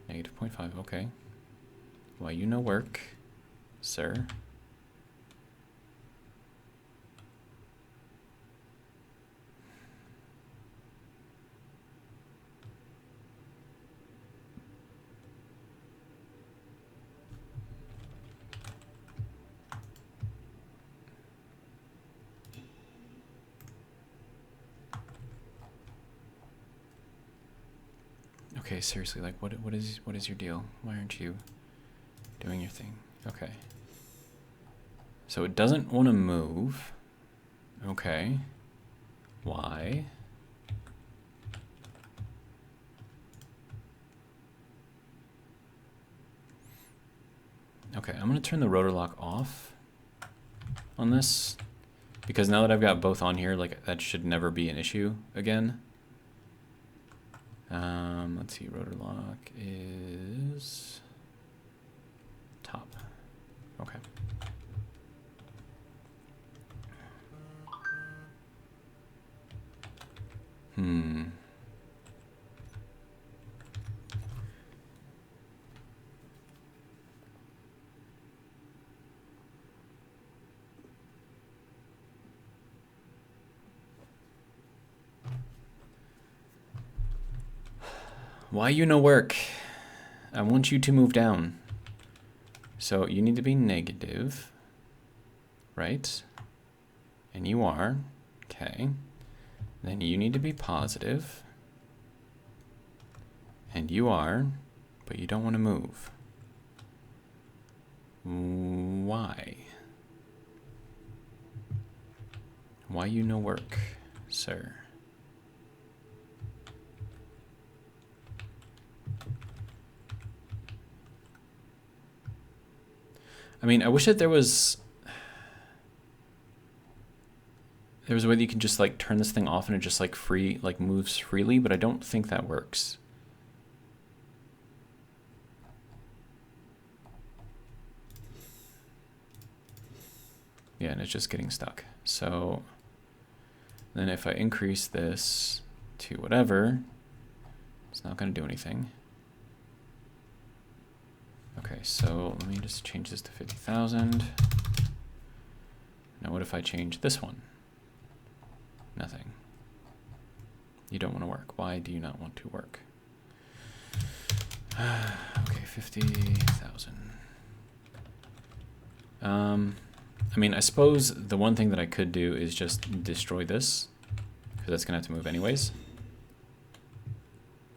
Negative 0.5, okay. Why you no work, sir? Okay, seriously, like what is your deal? Why aren't you doing your thing? Okay. So it doesn't want to move. Okay. Why? Okay, I'm going to turn the rotor lock off on this, because now that I've got both on here, like that should never be an issue again. Let's see, rotor lock is top. Okay. Why you no work? I want you to move down. So you need to be negative, right? And you are. Okay. Then you need to be positive. And you are, but you don't want to move. Why? Why you no work, sir? I mean, I wish that there was a way that you can just like turn this thing off and it just like moves freely, but I don't think that works. Yeah, and it's just getting stuck. So then if I increase this to whatever, it's not going to do anything. Okay, so let me just change this to 50,000. Now what if I change this one? Nothing. You don't want to work. Why do you not want to work? Okay, 50,000. I mean, I suppose the one thing that I could do is just destroy this, because that's going to have to move anyways.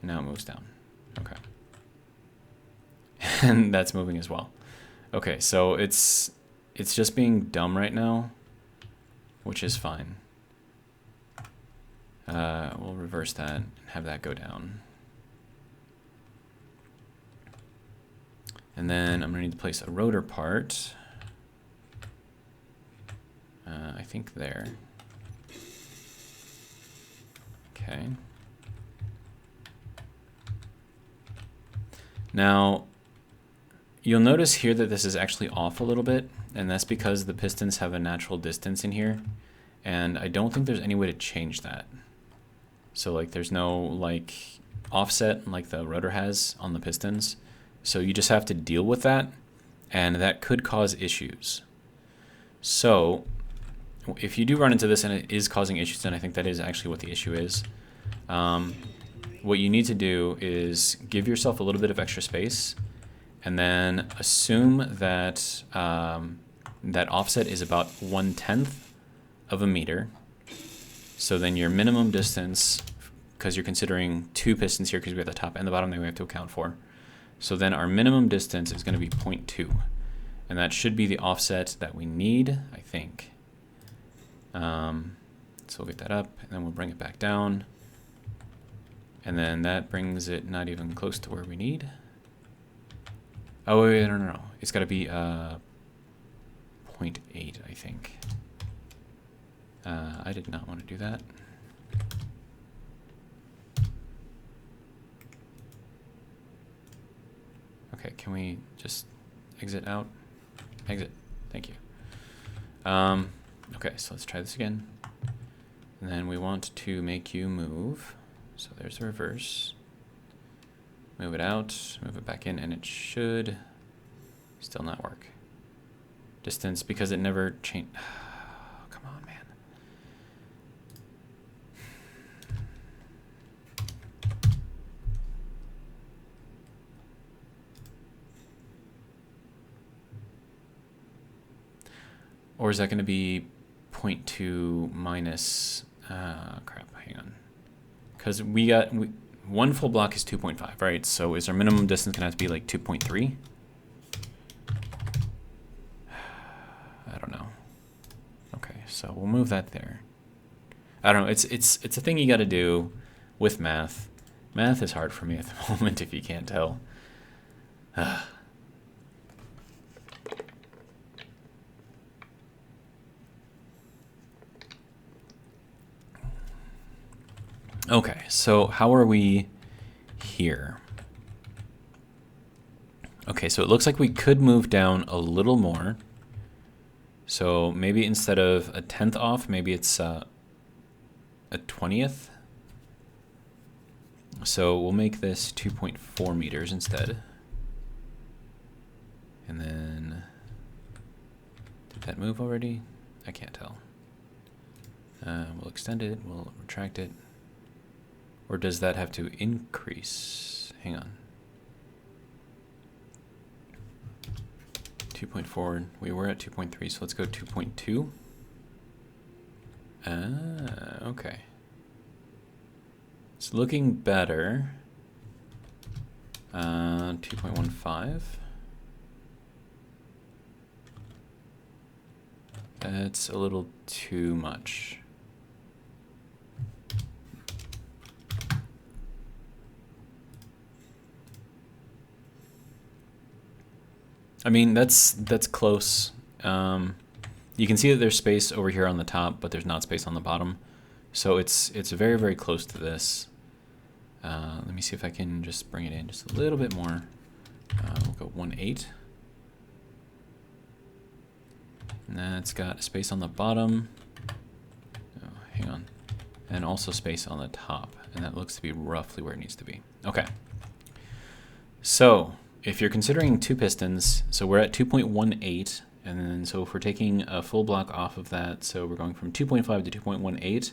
Now it moves down. Okay. And that's moving as well. Okay, so it's just being dumb right now, which is fine. We'll reverse that and have that go down. And then I'm going to need to place a rotor part. I think there. Okay. Now, you'll notice here that this is actually off a little bit, and that's because the pistons have a natural distance in here, and I don't think there's any way to change that. So like there's no like offset like the rotor has on the pistons, so you just have to deal with that, and that could cause issues. So if you do run into this and it is causing issues, then I think that is actually what the issue is. What you need to do is give yourself a little bit of extra space, and then assume that that offset is about 1/10 of a meter. So then your minimum distance, because you're considering two pistons here, because we have the top and the bottom that we have to account for. So then our minimum distance is going to be 0.2, and that should be the offset that we need, I think. So we'll get that up, and then we'll bring it back down. And then that brings it not even close to where we need. Oh, wait, no. It's got to be 0.8, I think. I did not want to do that. Okay, can we just exit out? Exit. Thank you. Okay, so let's try this again. And then we want to make you move. So there's the reverse. Move it out, move it back in, and it should still not work. Distance, because it never changed. Oh, come on, man. Or is that going to be 0.2 minus, crap, hang on. Because one full block is 2.5, right? So is our minimum distance going to have to be like 2.3? I don't know. Okay, so we'll move that there. I don't know. It's a thing you got to do with math. Math is hard for me at the moment, if you can't tell. Okay, so how are we here? Okay, so it looks like we could move down a little more. So maybe instead of a 10th off, maybe it's a 20th. So we'll make this 2.4 meters instead. And then, did that move already? I can't tell. We'll extend it, we'll retract it. Or does that have to increase? Hang on. 2.4, we were at 2.3, so let's go 2.2. Okay. It's looking better. 2.15. That's a little too much. I mean, that's close. You can see that there's space over here on the top, but there's not space on the bottom. So it's very, very close to this. Let me see if I can just bring it in just a little bit more. We'll go 1.8. And that's got space on the bottom. Oh, hang on. And also space on the top. And that looks to be roughly where it needs to be. Okay. So if you're considering two pistons, so we're at 2.18, and then so if we're taking a full block off of that, so we're going from 2.5 to 2.18,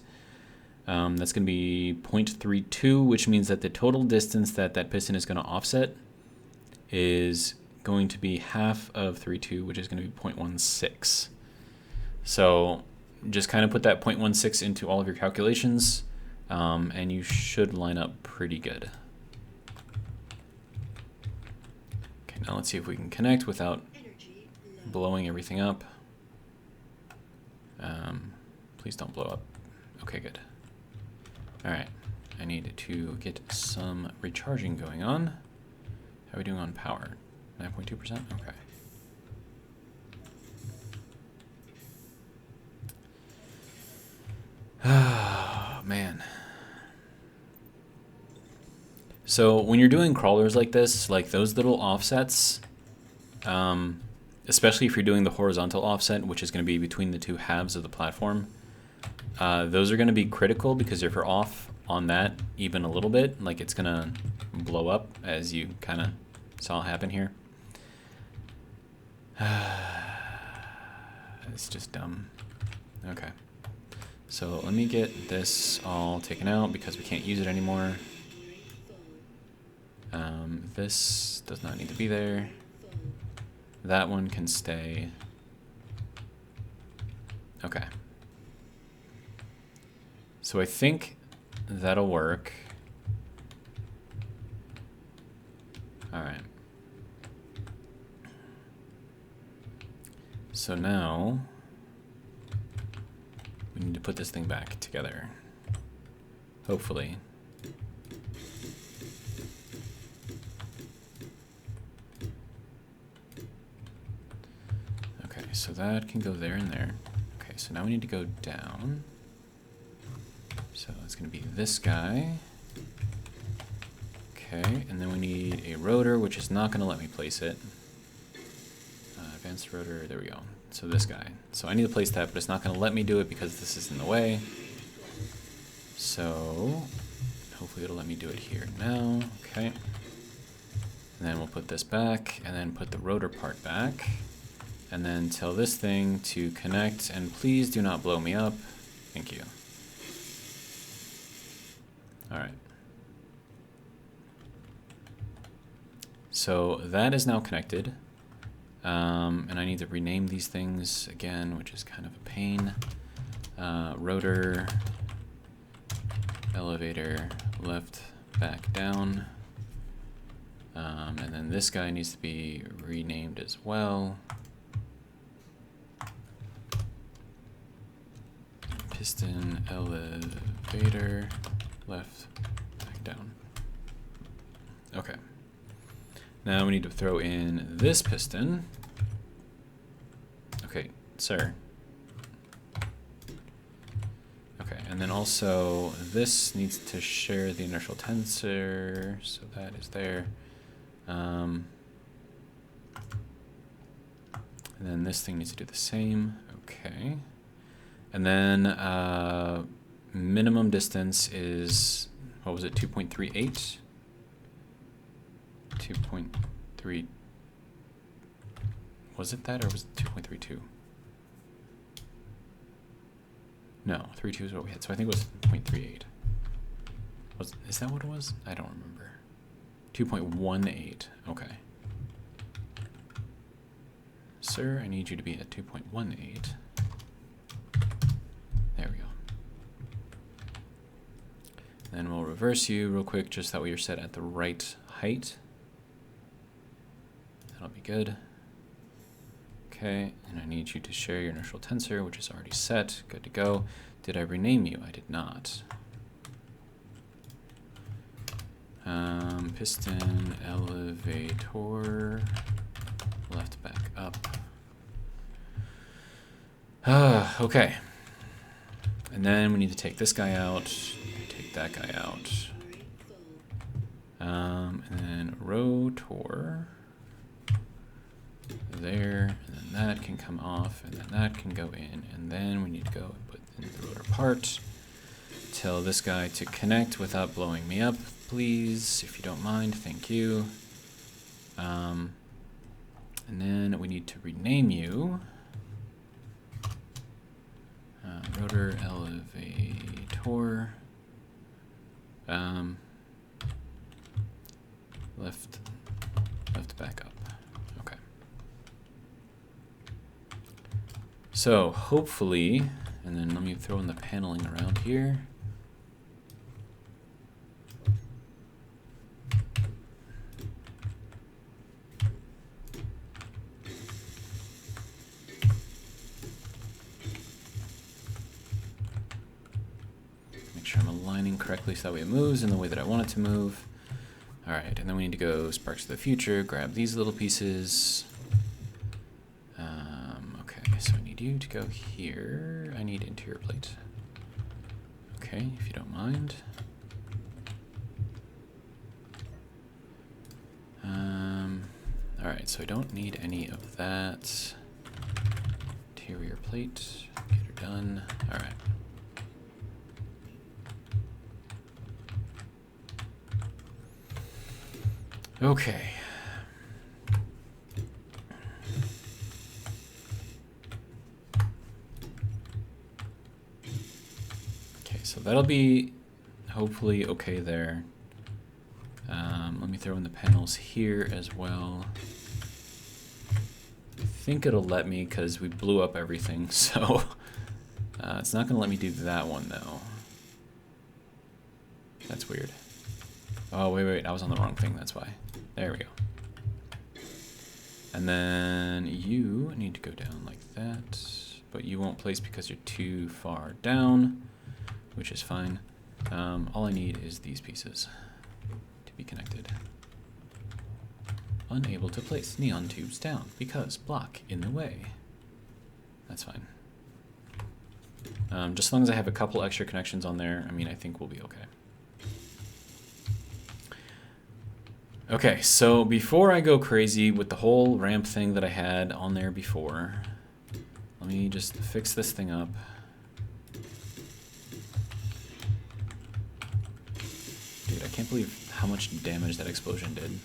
that's going to be 0.32, which means that the total distance that that piston is going to offset is going to be half of 3.2, which is going to be 0.16. So just kind of put that 0.16 into all of your calculations, and you should line up pretty good. Now let's see if we can connect without blowing everything up. Please don't blow up. Okay, good. All right, I need to get some recharging going on. How are we doing on power? 9.2%? Okay. Oh, man. So when you're doing crawlers like this, like those little offsets, especially if you're doing the horizontal offset, which is going to be between the two halves of the platform, those are going to be critical, because if you're off on that even a little bit, like it's going to blow up, as you kind of saw happen here. It's just dumb. Okay. So let me get this all taken out because we can't use it anymore. This does not need to be there. That one can stay. Okay. So I think that'll work. All right. So now we need to put this thing back together. Hopefully. Okay, so that can go there and there. Okay, so now we need to go down. So it's going to be this guy. Okay, and then we need a rotor, which is not going to let me place it. Advanced rotor, there we go. So this guy. So I need to place that, but it's not going to let me do it because this is in the way. So hopefully it'll let me do it here now. Okay. And then we'll put this back, and then put the rotor part back. And then tell this thing to connect, and please do not blow me up. Thank you. All right. So that is now connected. And I need to rename these things again, which is kind of a pain. Rotor, elevator, left, back, down. And then this guy needs to be renamed as well. Piston, elevator, left, back, down. Okay. Now we need to throw in this piston. Okay, sir. Okay, and then also this needs to share the inertial tensor, so that is there. And then this thing needs to do the same. Okay. And then minimum distance is, what was it, 2.38? 2.3, was it that, or was it 2.32? No, 3.2 is what we had, so I think it was 0.38. Is that what it was? I don't remember. 2.18, okay. Sir, I need you to be at 2.18. There we go. Then we'll reverse you real quick, just that way you're set at the right height. That'll be good. Okay, and I need you to share your inertial tensor, which is already set. Good to go. Did I rename you? I did not. Piston, elevator, left, back, up. Okay. And then we need to take this guy out, take that guy out. And then rotor. There, and then that can come off, and then that can go in, and then we need to go and put in the rotor part. Tell this guy to connect without blowing me up, please, if you don't mind. Thank you. And then we need to rename you. Rotor elevator. Left back up. Okay. So hopefully, and then let me throw in the paneling around here. Make sure I'm aligning correctly so that way it moves in the way that I want it to move. All right, and then we need to go Sparks to the Future, grab these little pieces. Okay, so I need you to go here. I need interior plate. Okay, if you don't mind. All right, so I don't need any of that. Interior plate, get her done. All right. Okay. so that'll be hopefully okay there. Let me throw in the panels here as well. I think it'll let me because we blew up everything, so it's not going to let me do that one though. That's weird. Oh, wait, I was on the wrong thing, that's why. There we go. And then you need to go down like that, but you won't place because you're too far down, which is fine. All I need is these pieces to be connected. Unable to place neon tubes down because block in the way. That's fine. Just as long as I have a couple extra connections on there, I mean, I think we'll be okay. Okay, so before I go crazy with the whole ramp thing that I had on there before, let me just fix this thing up. Dude, I can't believe how much damage that explosion did.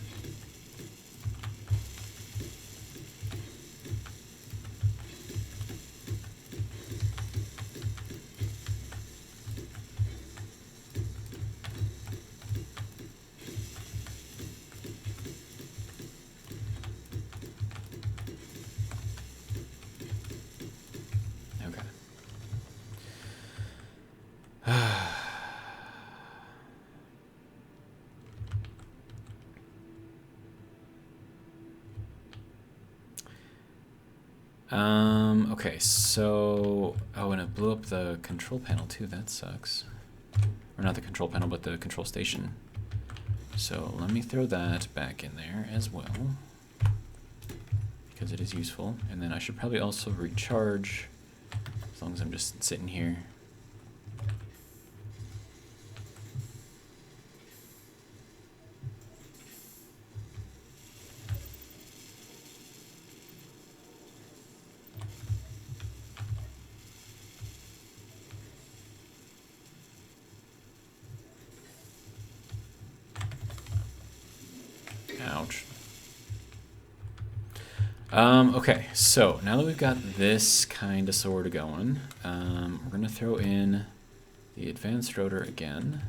Okay, so, oh, and it blew up the control panel too, that sucks. Or not the control panel, but the control station. So let me throw that back in there as well, because it is useful. And then I should probably also recharge, as long as I'm just sitting here. Ouch. Okay, so now that we've got this kind of sort of going, we're going to throw in the advanced rotor again,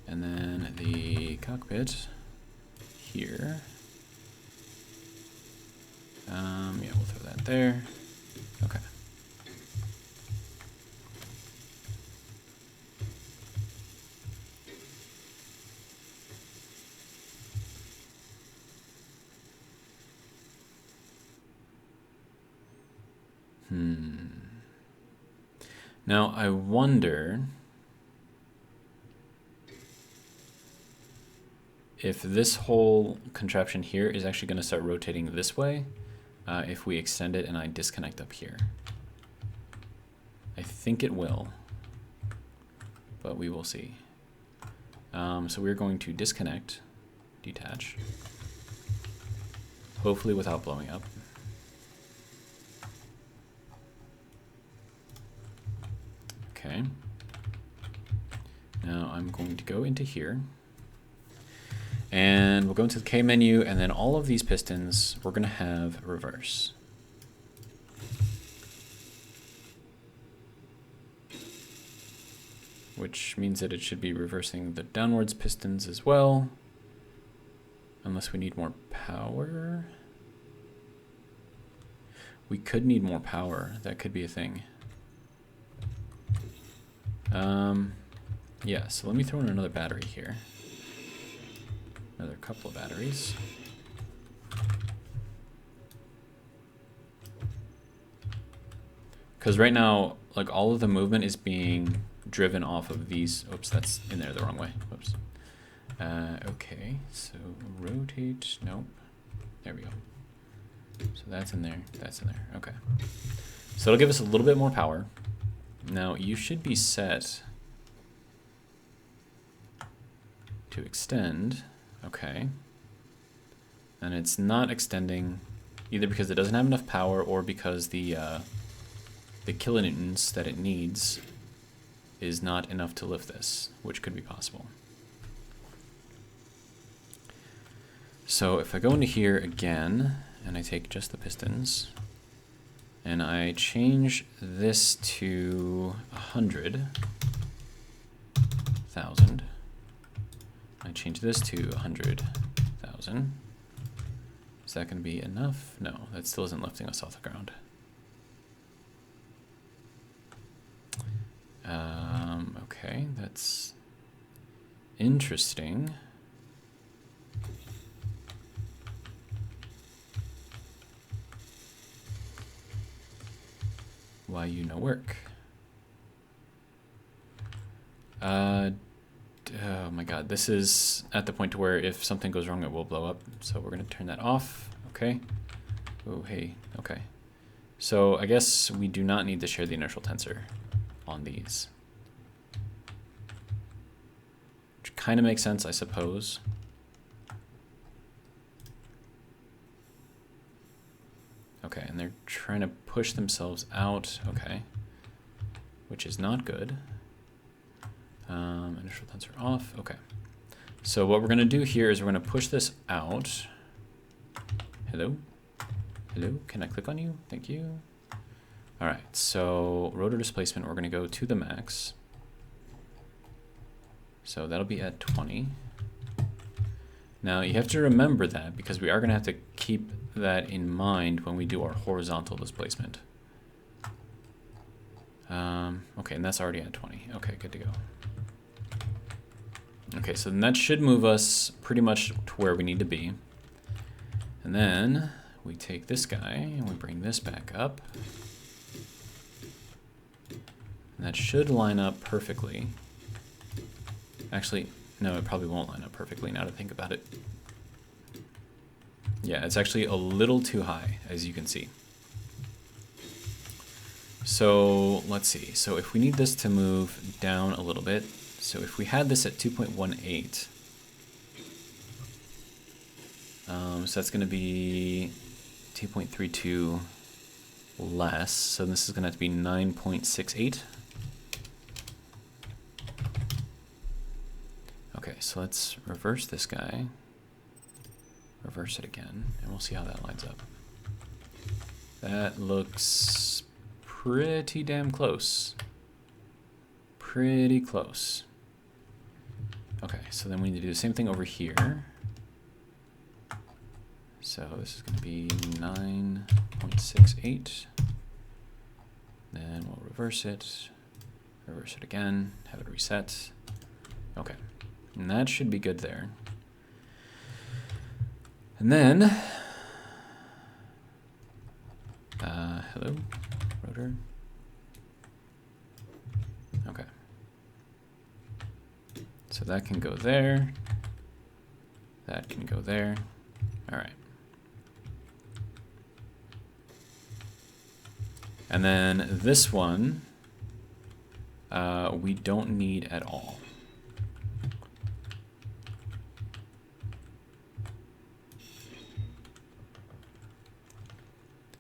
and then the cockpit here. Yeah, we'll throw that there. Okay. Now, I wonder if this whole contraption here is actually going to start rotating this way if we extend it and I disconnect up here. I think it will, but we will see. So we're going to disconnect, detach, hopefully without blowing up. Okay. Now I'm going to go into here, and we'll go into the K menu, and then all of these pistons we're going to have reverse. Which means that it should be reversing the downwards pistons as well, unless we need more power. We could need more power. That could be a thing. Yeah, so let me throw in another battery here. Another couple of batteries. Because right now, like, all of the movement is being driven off of these. Oops, that's in there the wrong way. Whoops. Okay, so rotate. Nope. There we go. So that's in there. That's in there. Okay. So it'll give us a little bit more power. Now, you should be set to extend. Okay. And it's not extending either because it doesn't have enough power or because the kilonewtons that it needs is not enough to lift this, which could be possible. So if I go into here again and I take just the pistons and I change this to 100, 100,000. I change this to 100,000. Is that going to be enough? No, that still isn't lifting us off the ground. Okay, that's interesting. Why you no work? Oh my god, this is at the point to where if something goes wrong, it will blow up. So we're going to turn that off. Okay. Oh, hey. Okay. So I guess we do not need to share the inertial tensor on these. Which kind of makes sense, I suppose. Okay, and they're trying to push themselves out. Okay. Which is not good. Inertial tensor off. Okay. So what we're going to do here is we're going to push this out. Hello? Hello? Can I click on you? Thank you. All right. So rotor displacement, we're going to go to the max. So that'll be at 20. Now you have to remember that because we are going to have to keep that in mind when we do our horizontal displacement. Okay, and that's already at 20. Okay, good to go. Okay, so then that should move us pretty much to where we need to be. And then we take this guy and we bring this back up. And that should line up perfectly. Actually, no, it probably won't line up perfectly now to think about it. Yeah, it's actually a little too high, as you can see. So let's see. So if we need this to move down a little bit, so if we had this at 2.18, so that's going to be 2.32 less. So this is going to have to be 9.68. Okay, so let's reverse this guy. Reverse it again, and we'll see how that lines up. That looks pretty damn close. Pretty close. Okay, so then we need to do the same thing over here. So this is going to be 9.68. Then we'll reverse it again, have it reset. Okay, and that should be good there. And then, hello, rotor. Okay. So that can go there. That can go there. All right. And then this one, we don't need at all.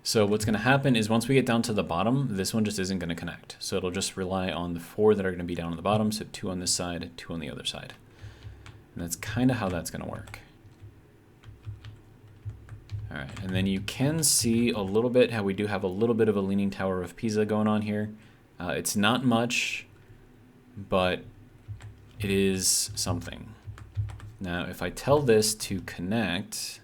So what's going to happen is once we get down to the bottom, this one just isn't going to connect. So it'll just rely on the 4 that are going to be down on the bottom. So 2 on this side, 2 on the other side. And that's kind of how that's going to work. All right, and then you can see a little bit how we do have a little bit of a leaning tower of Pisa going on here. It's not much, but it is something. Now, if I tell this to connect,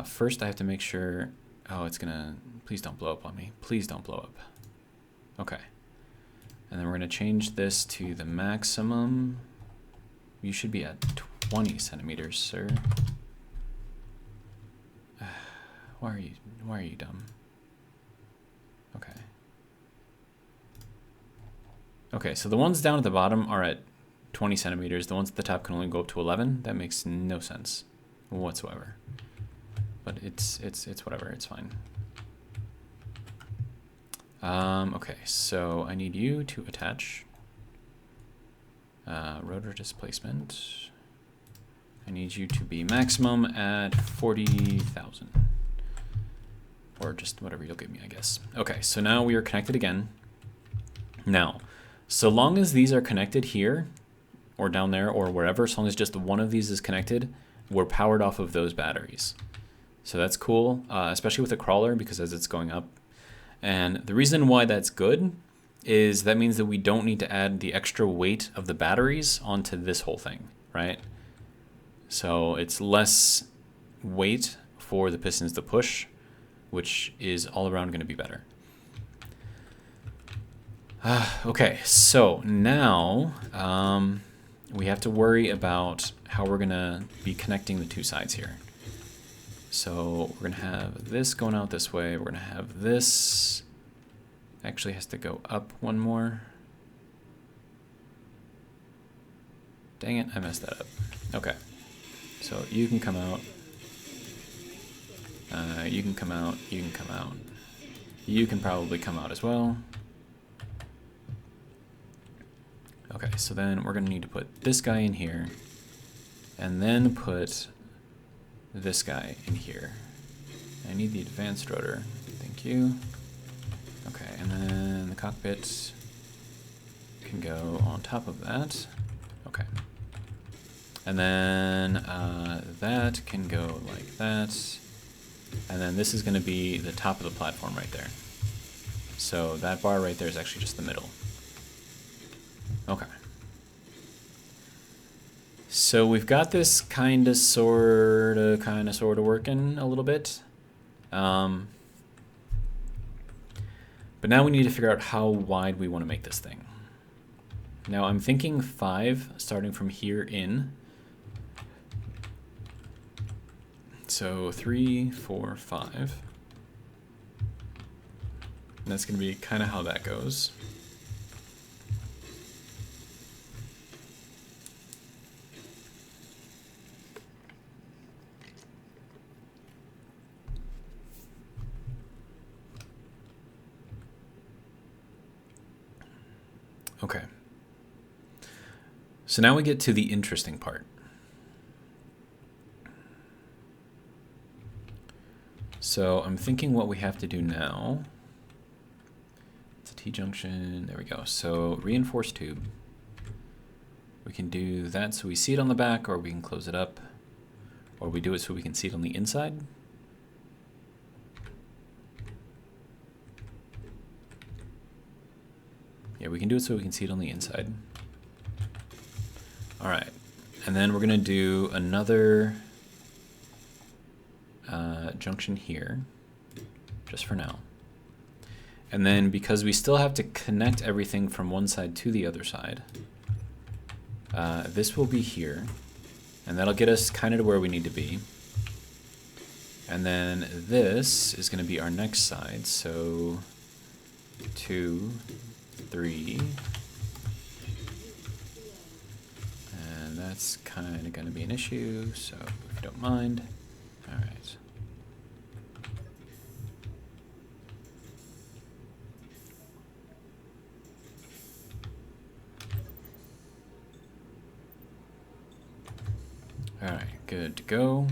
first I have to make sure. Oh, it's gonna, please don't blow up on me. Please don't blow up. Okay. And then we're gonna change this to the maximum. You should be at 20 centimeters, sir. Why are you dumb? Okay. Okay, so the ones down at the bottom are at 20 centimeters. The ones at the top can only go up to 11. That makes no sense whatsoever. But it's whatever, it's fine. Okay, so I need you to attach rotor displacement. I need you to be maximum at 40,000. Or just whatever you'll give me, I guess. Okay, so now we are connected again. Now, so long as these are connected here, or down there, or wherever, as long as just one of these is connected, we're powered off of those batteries. So that's cool, especially with a crawler, because as it's going up. And the reason why that's good is that means that we don't need to add the extra weight of the batteries onto this whole thing, right? So it's less weight for the pistons to push, which is all around going to be better. Okay, so now we have to worry about how we're going to be connecting the two sides here. So we're going to have this going out this way. We're going to have this actually has to go up one more. Dang it, I messed that up. Okay, so you can come out. You can come out. You can come out. You can probably come out as well. Okay, so then we're going to need to put this guy in here, and then put this guy in here. I need the advanced rotor. Thank you. Okay, and then the cockpit can go on top of that. Okay. And then that can go like that. And then this is going to be the top of the platform right there. So that bar right there is actually just the middle. Okay. So we've got this kind of, sort of working a little bit. But now we need to figure out how wide we want to make this thing. Now I'm thinking 5, starting from here in. So 3, 4, 5. And that's going to be kind of how that goes. Okay. So now we get to the interesting part. So I'm thinking what we have to do now. It's a T-junction. There we go. So reinforced tube. We can do that so we see it on the back, or we can close it up, or we do it so we can see it on the inside. Yeah, we can do it so we can see it on the inside. All right, and then we're gonna do another junction here, just for now. And then because we still have to connect everything from one side to the other side, this will be here, and that'll get us kind of to where we need to be. And then this is gonna be our next side, so 2, 3, and that's kind of going to be an issue, so if you don't mind. All right. All right, good to go.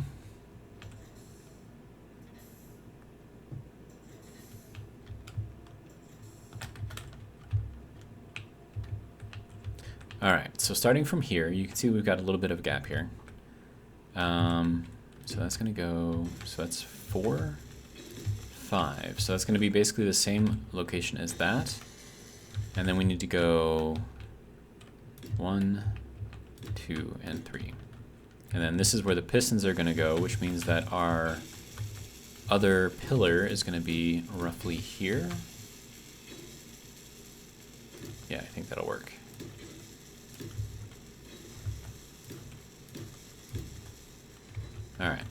All right, so starting from here, you can see we've got a little bit of a gap here. So that's gonna go, so that's 4, 5. So that's gonna be basically the same location as that. And then we need to go 1, 2, and 3. And then this is where the pistons are gonna go, which means that our other pillar is gonna be roughly here. Yeah, I think that'll work. All right.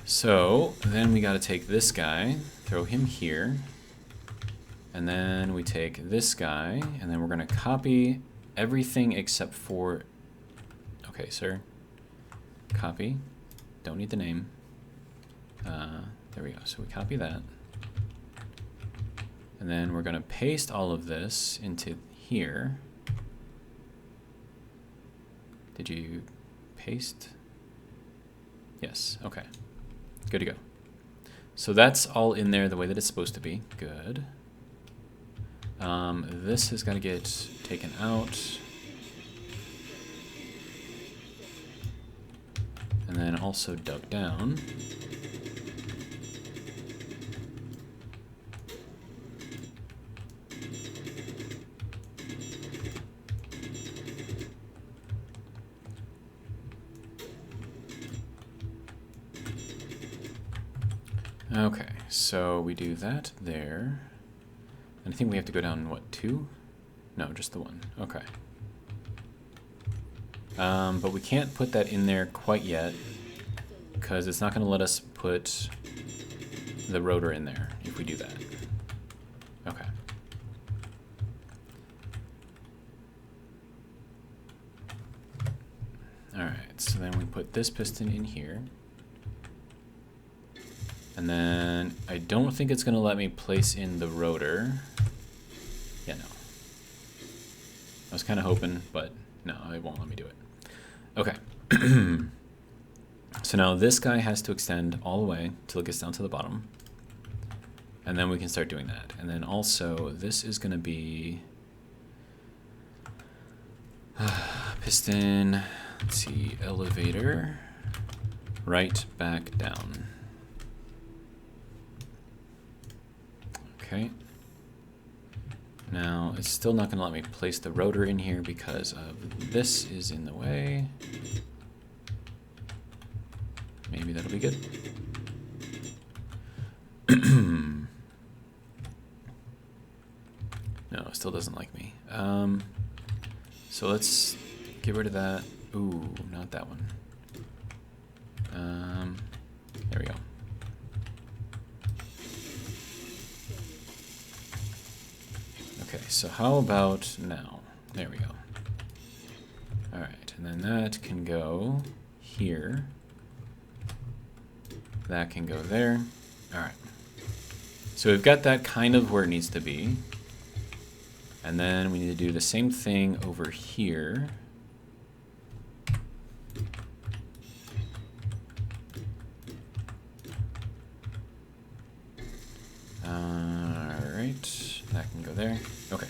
So then we got to take this guy, throw him here, and then we take this guy, and then we're going to copy everything except for, okay, sir, copy, don't need the name. There we go, so we copy that. And then we're going to paste all of this into here. Did you paste? Yes, okay. Good to go. So that's all in there the way that it's supposed to be. Good. This has got to get taken out. And then also dug down. Okay, so we do that there. And I think we have to go down, what, 2? No, just the 1. Okay. But we can't put that in there quite yet, because it's not going to let us put the rotor in there if we do that. Okay. Alright, so then we put this piston in here. And then I don't think it's going to let me place in the rotor. Yeah, no. I was kind of hoping, but no, it won't let me do it. Okay. So now this guy has to extend all the way till it gets down to the bottom. And then we can start doing that. And then also, this is going to be piston, let's see, elevator, right back down. Okay. Now, it's still not going to let me place the rotor in here because of this is in the way. Maybe that'll be good. No, it still doesn't like me. So let's get rid of that. Ooh, not that one. There we go. Okay, so how about now? There we go. All right, and then that can go here. That can go there. All right. So we've got that kind of where it needs to be. And then we need to do the same thing over here. All right, that can go there. Okay.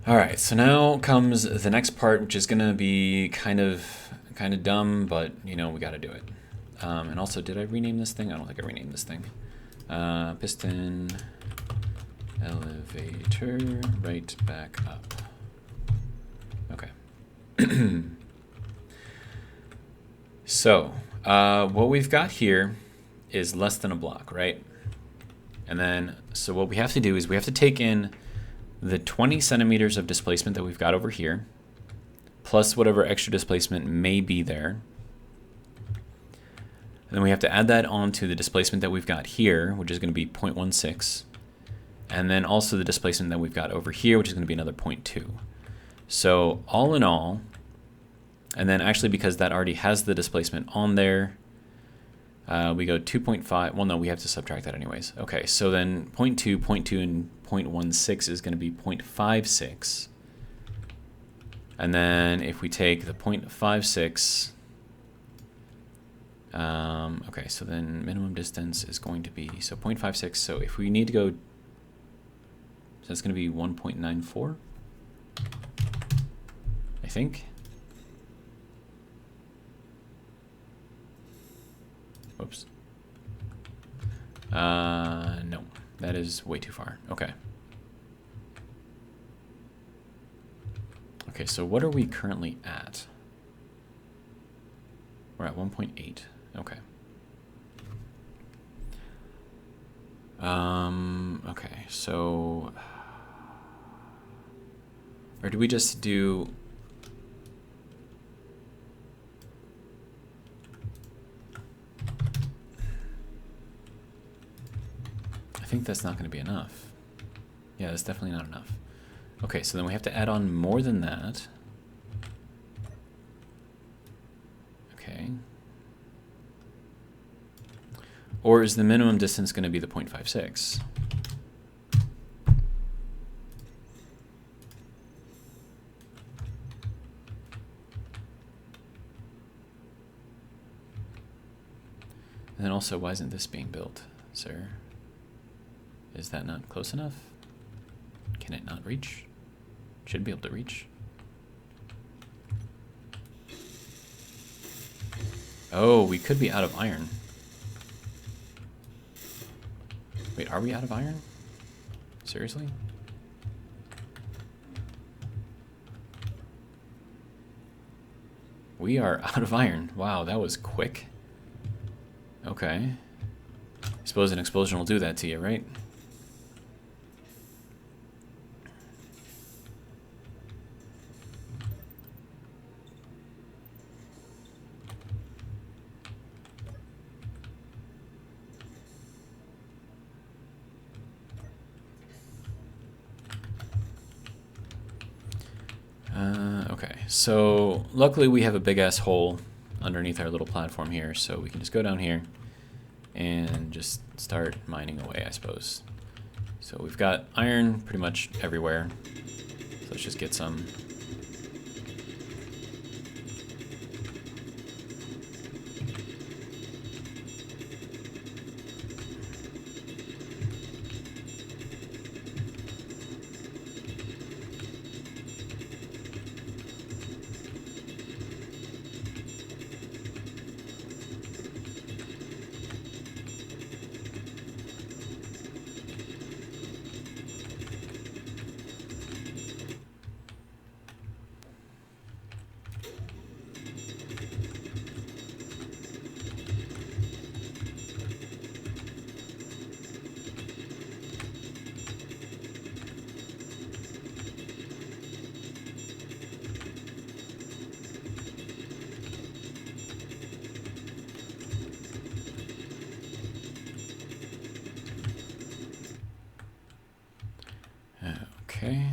All right, so now comes the next part, which is gonna be kind of dumb, but you know we got to do it. And also, did I rename this thing? I don't think I renamed this thing. Piston elevator right back up. Okay. So what we've got here is less than a block, right? And then, so what we have to do is we have to take in the 20 centimeters of displacement that we've got over here, plus whatever extra displacement may be there. And then we have to add that onto the displacement that we've got here, which is going to be 0.16. And then also the displacement that we've got over here, which is going to be another 0.2. So all in all, and then actually because that already has the displacement on there, we go 2.5. Well, no, we have to subtract that anyways. Okay, so then 0.2, 0.2, and 0.16 is going to be 0.56. And then if we take the 0.56, okay, so then minimum distance is going to be, so 0.56. So if we need to go, so that's going to be 1.94, I think. Whoops. No, that is way too far. Okay. Okay, so what are we currently at? We're at 1.8. Okay. Okay, so, or do we just do, I think that's not going to be enough. Yeah, that's definitely not enough. Okay, so then we have to add on more than that. Okay. Or is the minimum distance going to be the 0.56? And then also, why isn't this being built, sir? Is that not close enough? Can it not reach? Should be able to reach. Oh, we could be out of iron. Wait, are we out of iron? Seriously? We are out of iron. Wow, that was quick. Okay. I suppose an explosion will do that to you, right? Okay, so luckily we have a big ass hole underneath our little platform here, so we can just go down here and just start mining away, I suppose. So we've got iron pretty much everywhere. So let's just get some. Okay.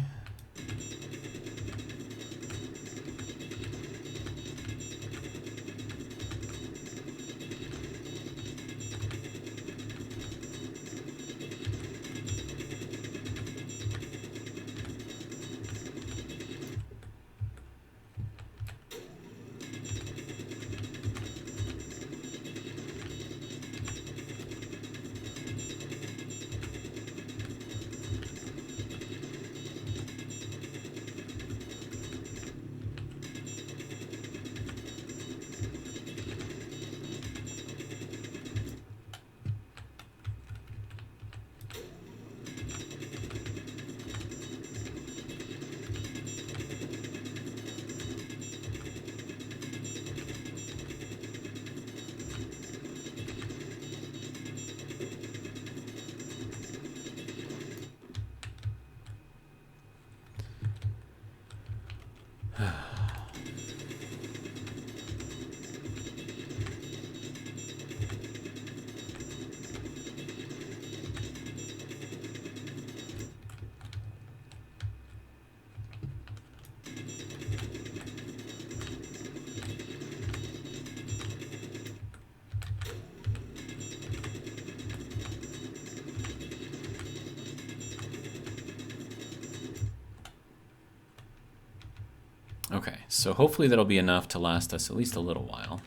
Okay, so hopefully that'll be enough to last us at least a little while.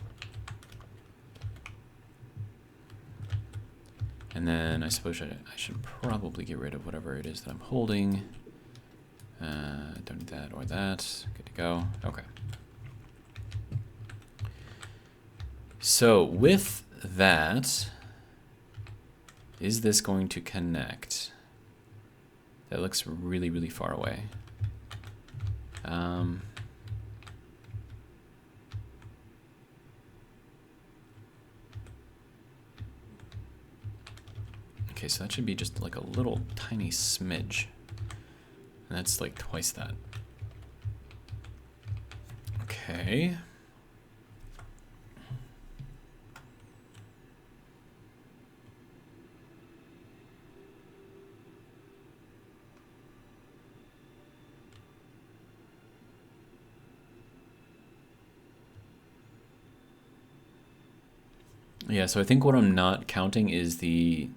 And then I suppose I should probably get rid of whatever it is that I'm holding. Don't need that or that. Good to go. Okay. So with that, is this going to connect? That looks really, really far away. Okay, so that should be just like a little tiny smidge. And that's like twice that. Okay. Yeah, so I think what I'm not counting is the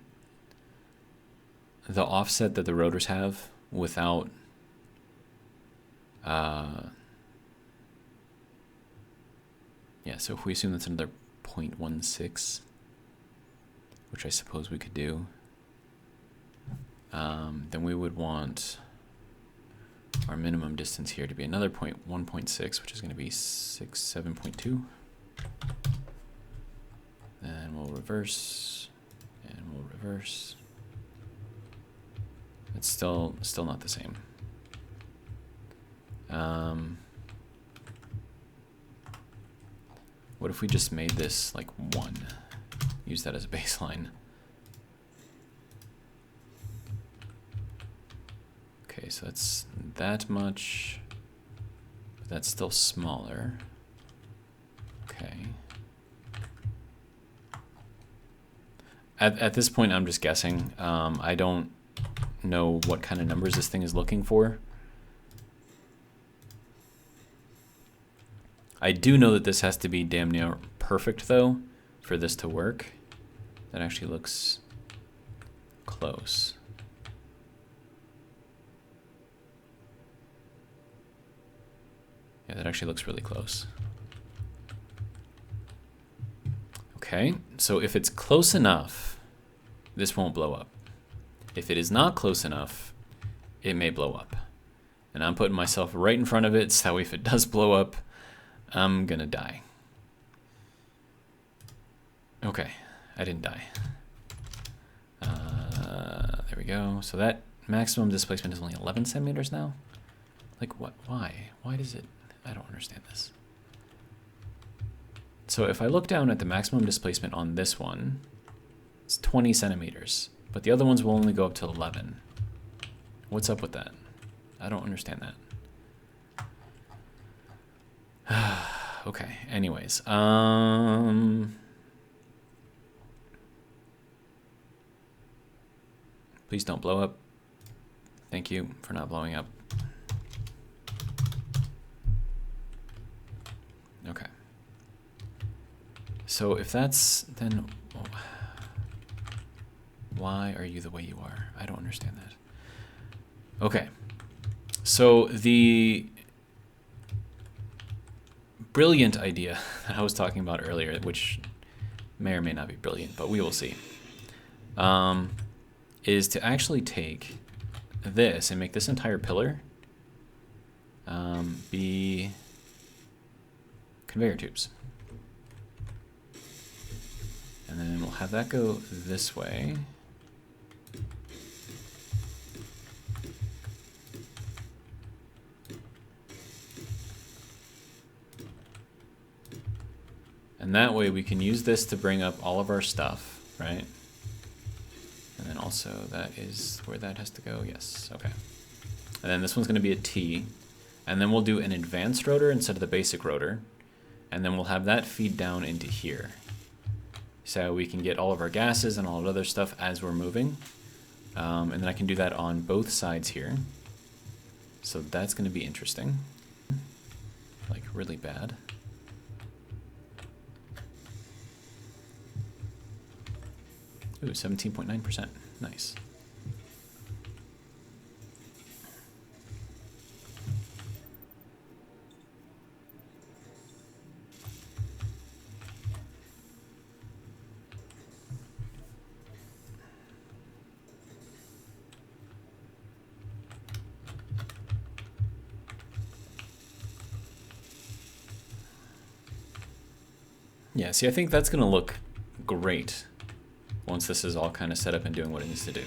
offset that the rotors have without yeah, so if we assume that's another 0.16, which I suppose we could do, then we would want our minimum distance here to be another 1.6, which is going to be 7.2. Then we'll reverse, and we'll reverse. It's still not the same. What if we just made this like 1? Use that as a baseline. Okay, so that's that much, but that's still smaller. Okay. At this point, I'm just guessing. I don't know what kind of numbers this thing is looking for. I do know that this has to be damn near perfect, though, for this to work. That actually looks close. Yeah, that actually looks really close. Okay, so if it's close enough, this won't blow up. If it is not close enough, it may blow up. And I'm putting myself right in front of it, so if it does blow up, I'm gonna die. Okay, I didn't die. There we go. So that maximum displacement is only 11 centimeters now? Like what? Why? Why does it? I don't understand this. So if I look down at the maximum displacement on this one, it's 20 centimeters, but the other ones will only go up to 11. What's up with that? I don't understand that. Okay, anyways. Please don't blow up. Thank you for not blowing up. Okay. So if that's, then why are you the way you are? I don't understand that. Okay. So the brilliant idea that I was talking about earlier, which may or may not be brilliant, but we will see, is to actually take this and make this entire pillar be conveyor tubes. And then we'll have that go this way. And that way we can use this to bring up all of our stuff, right? And then also that is where that has to go, yes, okay. And then this one's gonna be a T. And then we'll do an advanced rotor instead of the basic rotor. And then we'll have that feed down into here. So we can get all of our gases and all of other stuff as we're moving. And then I can do that on both sides here. So that's gonna be interesting. Like really bad. Ooh, 17.9%, nice. Yeah, see, I think that's gonna look great once this is all kind of set up and doing what it needs to do.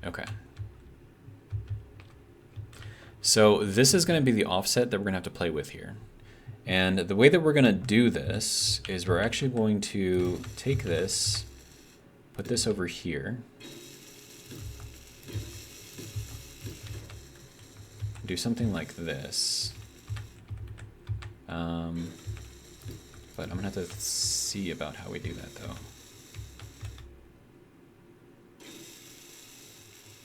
Okay. So this is going to be the offset that we're going to have to play with here. And the way that we're going to do this is we're actually going to take this, put this over here, do something like this. But I'm gonna have to see about how we do that though.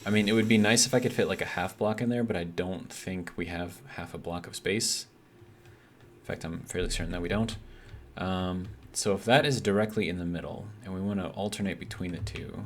I mean, it would be nice if I could fit like a half block in there, but I don't think we have half a block of space. In fact, I'm fairly certain that we don't. So if that is directly in the middle and we want to alternate between the two,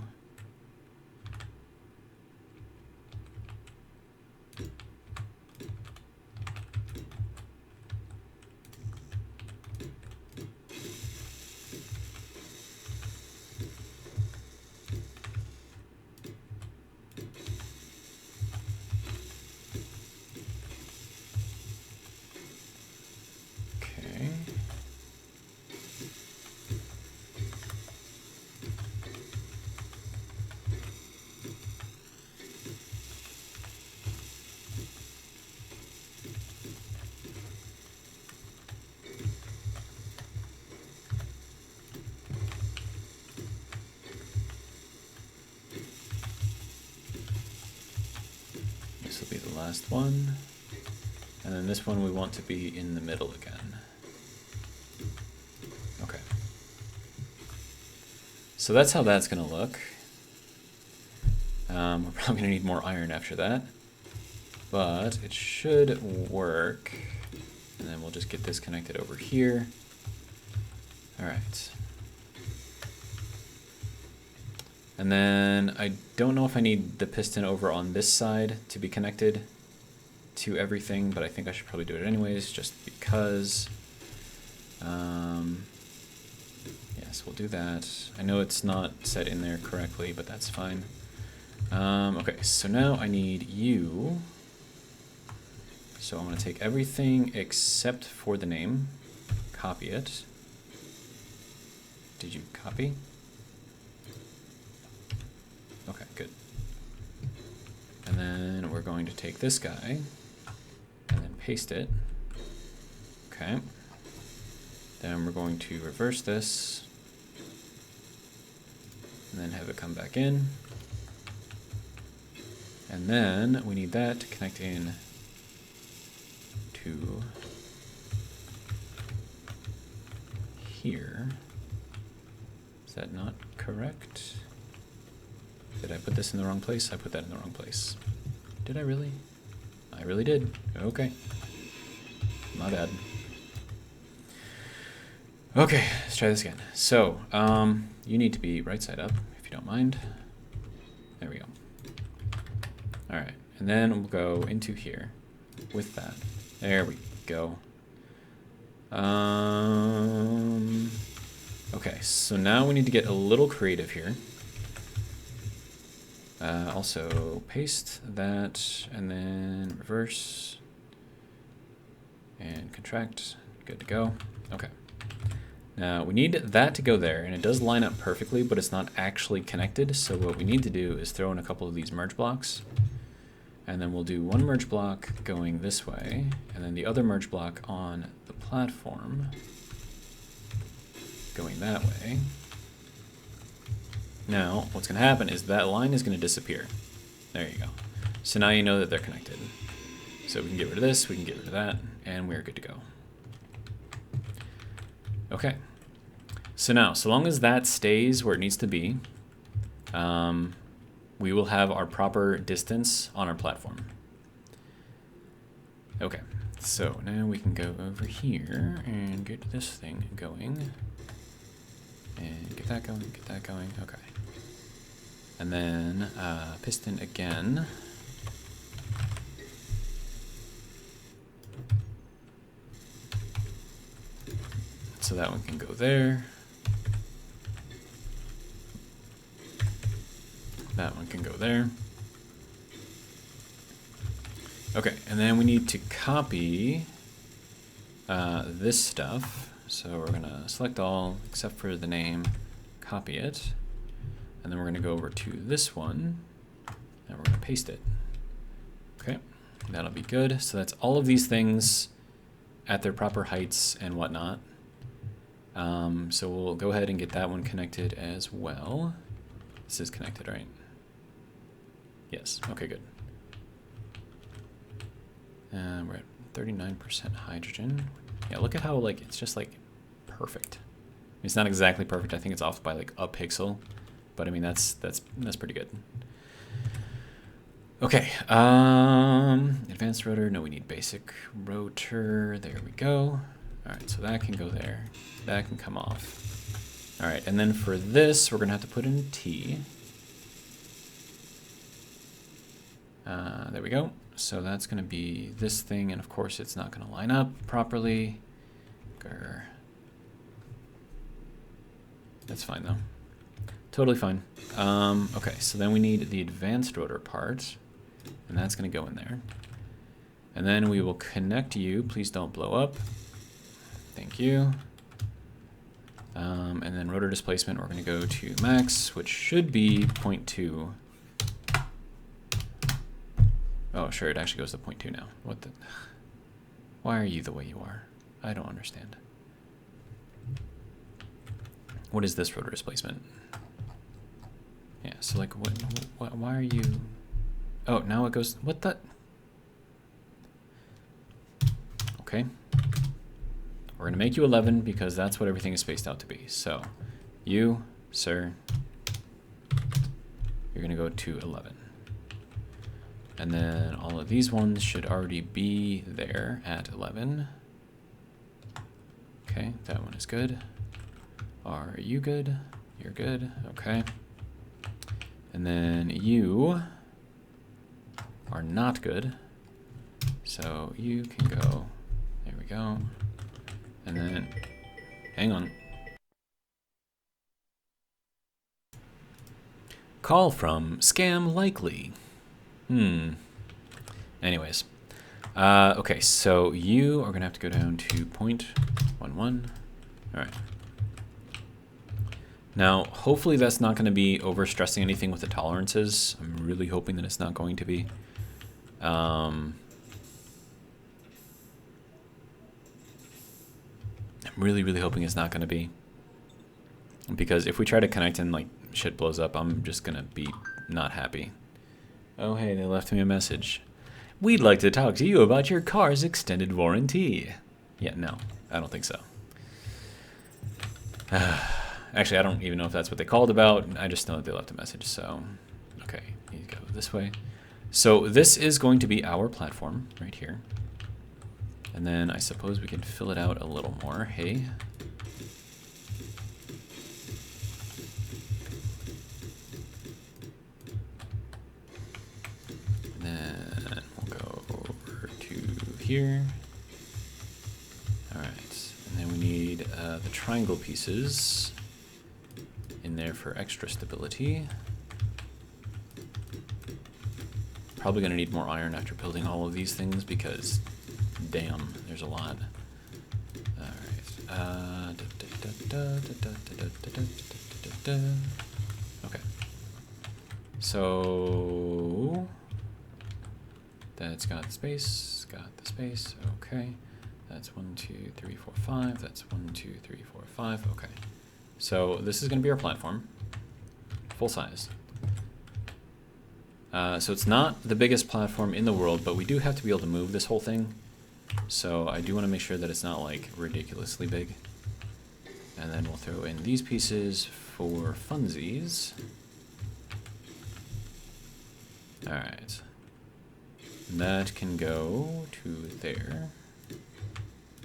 last one. And then this one we want to be in the middle again. Okay. So that's how that's going to look. We're probably going to need more iron after that. But it should work. And then we'll just get this connected over here. All right. And then I don't know if I need the piston over on this side to be connected to everything, but I think I should probably do it anyways, just because. Yes, we'll do that. I know it's not set in there correctly, but that's fine. Okay, so now I need you. So I'm going to take everything except for the name, copy it. Did you copy? Okay, good. And then we're going to take this guy and then paste it. Okay. Then we're going to reverse this and then have it come back in. And then we need that to connect in to here. Is that not correct? Did I put this in the wrong place? I put that in the wrong place. Did I really? I really did. Okay. My bad. Okay, let's try this again. So, you need to be right side up, if you don't mind. There we go. All right, and then we'll go into here with that. There we go. Okay, so now we need to get a little creative here. Also paste that and then reverse and contract. Good to go. Okay. Now we need that to go there, and it does line up perfectly, but it's not actually connected. So what we need to do is throw in a couple of these merge blocks, and then we'll do one merge block going this way, and then the other merge block on the platform going that way. Now, what's going to happen is that line is going to disappear. There you go. So now you know that they're connected. So we can get rid of this, we can get rid of that, and we're good to go. Okay. So now, so long as that stays where it needs to be, we will have our proper distance on our platform. Okay. So now we can go over here and get this thing going. And get that going, get that going. Okay. And then piston again. So that one can go there. That one can go there. Okay, and then we need to copy this stuff. So we're gonna select all except for the name, copy it, and then we're gonna go over to this one, and we're gonna paste it. Okay, that'll be good. So that's all of these things at their proper heights and whatnot. So we'll go ahead and get that one connected as well. This is connected, right? Yes, okay, good. And we're at 39% hydrogen. Yeah, look at how, like, it's just, like, perfect. It's not exactly perfect. I think it's off by, like, a pixel. But, I mean, that's pretty good. Okay. Advanced rotor. No, we need basic rotor. There we go. All right, so that can go there. That can come off. All right, and then for this, we're going to have to put in a T. There we go. So that's going to be this thing, and of course it's not going to line up properly. Grr. That's fine though. Totally fine. Okay, so then we need the advanced rotor part, and that's going to go in there. And then we will connect you. Please don't blow up. Thank you. And then rotor displacement, we're going to go to max, which should be 0.2. Oh, sure, it actually goes to 0.2 now. What the? Why are you the way you are? I don't understand. What is this rotor displacement? Yeah, so like, why are you? Oh, now it goes, what the? Okay. We're going to make you 11 because that's what everything is spaced out to be. So you, sir, you're going to go to 11. And then all of these ones should already be there at 11. Okay, that one is good. Are you good? You're good. Okay. And then you are not good. So you can go. There we go. And then, hang on. Call from Scam Likely. Anyways. Okay, so you are going to have to go down to 0.11. All right. Now, hopefully that's not going to be overstressing anything with the tolerances. I'm really hoping that it's not going to be. I'm really hoping it's not going to be. Because if we try to connect and like shit blows up, I'm just going to be not happy. Oh, hey, they left me a message. We'd like to talk to you about your car's extended warranty. Yeah, no, I don't think so. Actually, I don't even know if that's what they called about. I just know that they left a message, so... Okay, you go this way. So this is going to be our platform right here. And then I suppose we can fill it out a little more. Hey. And then we'll go over to here. All right, and then we need the triangle pieces in there for extra stability. Probably gonna need more iron after building all of these things because, damn, there's a lot. All right. Okay. So that's got the space. Got the space. Okay. That's 1, 2, 3, 4, 5. That's 1, 2, 3, 4, 5. Okay. So this is going to be our platform, full size. So it's not the biggest platform in the world, but we do have to be able to move this whole thing. So I do want to make sure that it's not like ridiculously big. And then we'll throw in these pieces for funsies. All right. That can go to there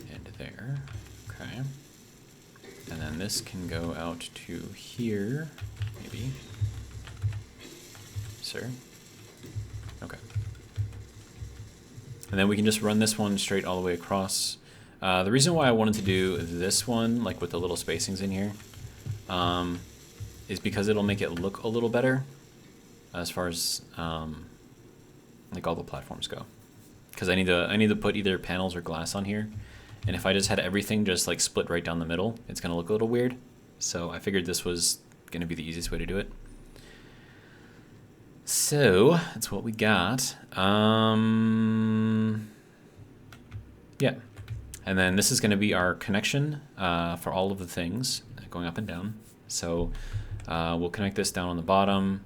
and there. Okay. And then this can go out to here, maybe. Sir? Okay. And then we can just run this one straight all the way across. The reason why I wanted to do this one, like with the little spacings in here, is because it'll make it look a little better as far as like all the platforms go. Because I need to put either panels or glass on here. And if I just had everything just like split right down the middle, it's going to look a little weird. So I figured this was going to be the easiest way to do it. So that's what we got. Yeah. And then this is going to be our connection for all of the things going up and down. So we'll connect this down on the bottom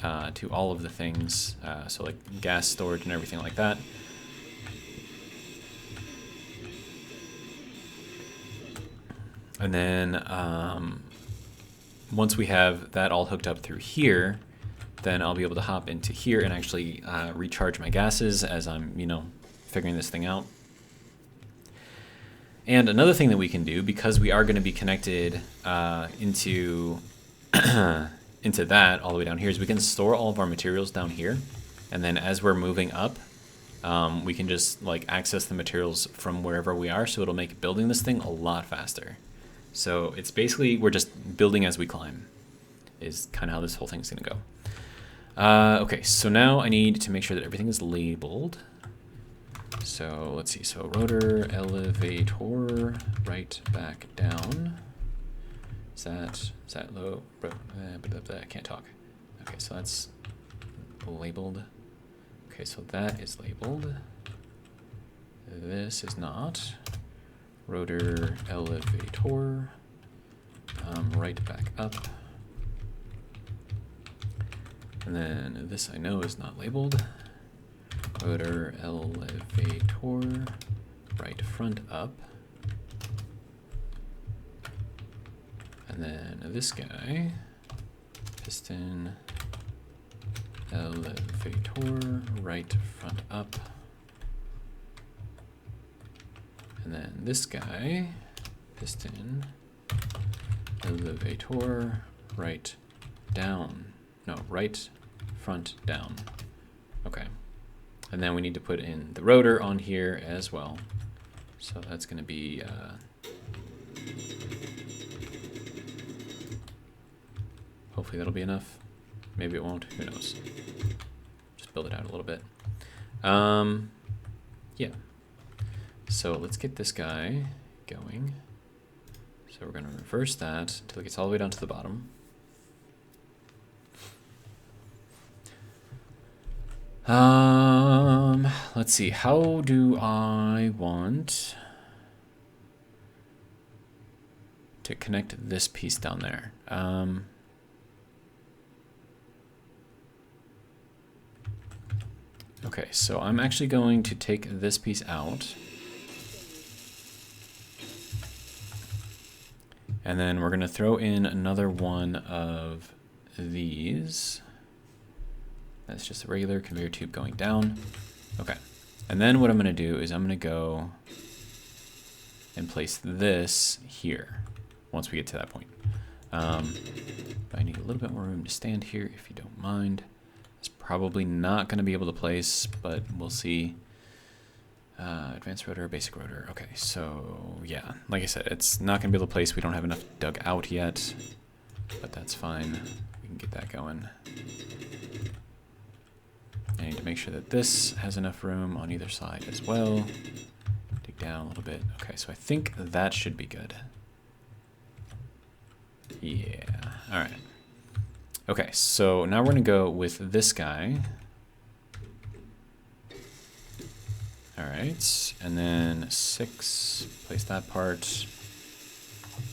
to all of the things. So like gas storage and everything like that. And then once we have that all hooked up through here, then I'll be able to hop into here and actually recharge my gases as I'm, you know, figuring this thing out. And another thing that we can do, because we are going to be connected into into that all the way down here, is we can store all of our materials down here. And then as we're moving up, we can just like access the materials from wherever we are. So it'll make building this thing a lot faster. So it's basically, we're just building as we climb, is kind of how this whole thing's going to go. Okay, so now I need to make sure that everything is labeled. So let's see, so rotor, elevator, right back down. Is that low? I can't talk. Okay, so that's labeled. Okay, so that is labeled. This is not. Rotor, elevator, right back up. And then this I know is not labeled. Rotor, elevator, front up. And then this guy, piston elevator, right front up. And then this guy, piston elevator, right down. No, right front down. Okay. And then we need to put in the rotor on here as well. So that's going to be hopefully that'll be enough. Maybe it won't. Who knows? Just build it out a little bit. Yeah. So let's get this guy going. So we're going to reverse that until it gets all the way down to the bottom. Let's see. How do I want to connect this piece down there? Okay, so I'm actually going to take this piece out. And then we're going to throw in another one of these. That's just a regular conveyor tube going down. Okay. And then what I'm going to do is I'm going to go and place this here once we get to that point. I need a little bit more room to stand here if you don't mind. It's probably not going to be able to place, but we'll see. Advanced rotor, basic rotor. Okay, so yeah, like I said, it's not going to be able to place. We don't have enough dug out yet, but that's fine. We can get that going. I need to make sure that this has enough room on either side as well. Dig down a little bit. Okay, so I think that should be good. Yeah, all right. Okay, so now we're going to go with this guy. All right, and then 6, place that part.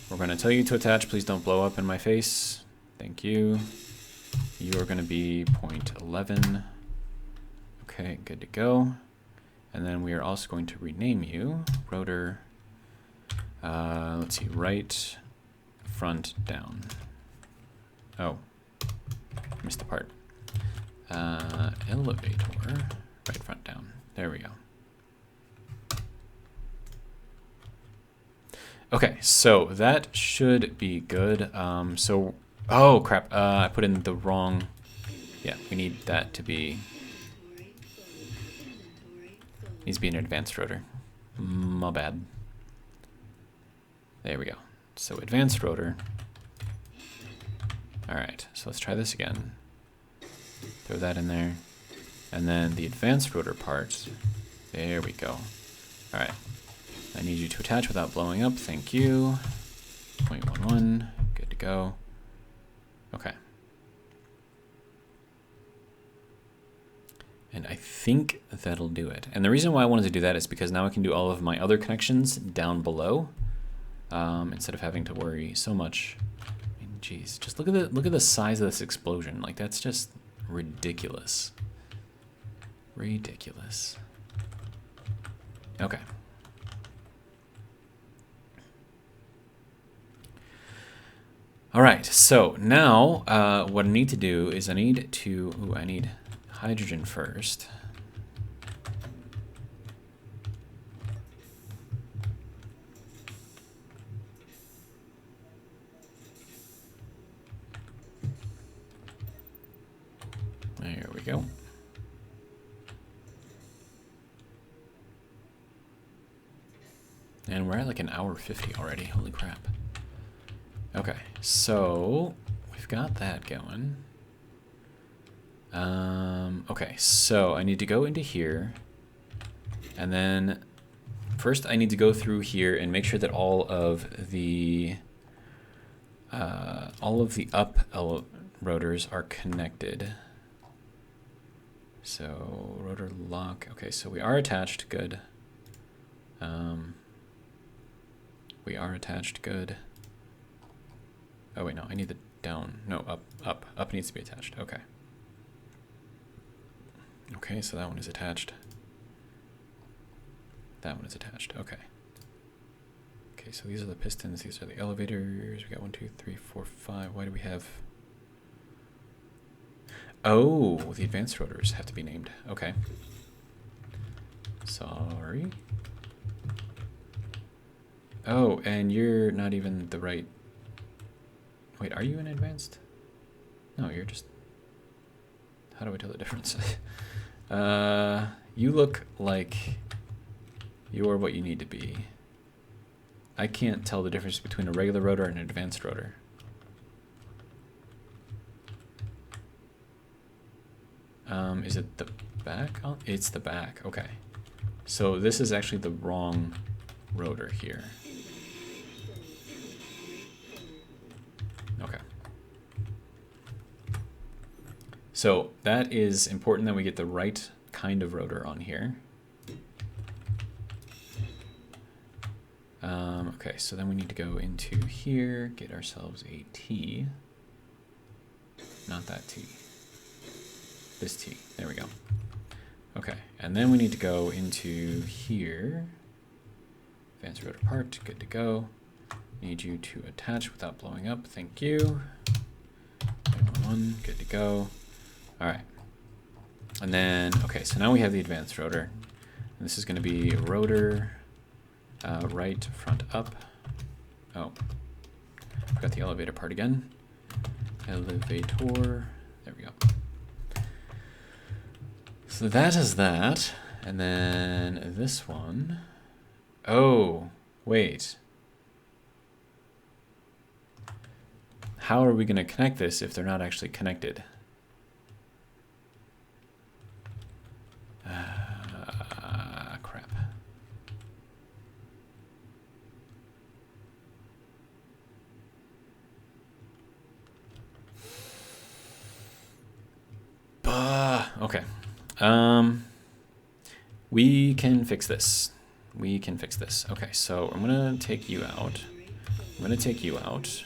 We're going to tell you to attach. Please don't blow up in my face. Thank you. You are going to be 0.11. Okay, good to go. And then we are also going to rename you rotor. Let's see, right front down. Oh, missed the part. Elevator, right front down. There we go. Okay, so that should be good. Oh crap, I put in the wrong, yeah, we need that to be, needs to be an advanced rotor. My bad. There we go. So advanced rotor. All right, so let's try this again. Throw that in there. And then the advanced rotor part, there we go. All right. I need you to attach without blowing up. Thank you. 0.11. Good to go. Okay. And I think that'll do it. And the reason why I wanted to do that is because now I can do all of my other connections down below instead of having to worry so much. I mean, geez, just look at the size of this explosion. Like, that's just ridiculous. Ridiculous. Okay. All right, so now what I need to do is I need hydrogen first. There we go. And we're at like an hour 50 already, holy crap. Okay, so we've got that going. Okay, so I need to go into here, and then first I need to go through here and make sure that all of the up rotors are connected. So rotor lock. Okay, so we are attached. Good. We are attached. Good. Oh wait, no, I need the down. No, up. Up needs to be attached. Okay. Okay, so that one is attached. That one is attached. Okay. Okay, so these are the pistons, these are the elevators. We got 1, 2, 3, 4, 5. Why do we have... Oh, the advanced rotors have to be named. Okay. Sorry. Oh, and you're not even the right... Wait, are you an advanced? No, you're just... How do I tell the difference? You look like you're what you need to be. I can't tell the difference between a regular rotor and an advanced rotor. Is it the back? Oh, it's the back. Okay. So this is actually the wrong rotor here. Okay. So that is important that we get the right kind of rotor on here. Okay, so then we need to go into here, get ourselves a T. Not that T. This T. There we go. Okay, and then we need to go into here. Advanced rotor part, good to go. Need you to attach without blowing up. Thank you. 1, good to go. All right. And then, okay, so now we have the advanced rotor. And this is going to be rotor right, front, up. Oh, got the elevator part again. Elevator. There we go. So that is that. And then this one. Oh, wait. How are we going to connect this if they're not actually connected? Crap. Okay. We can fix this. We can fix this. Okay, so I'm going to take you out. I'm going to take you out.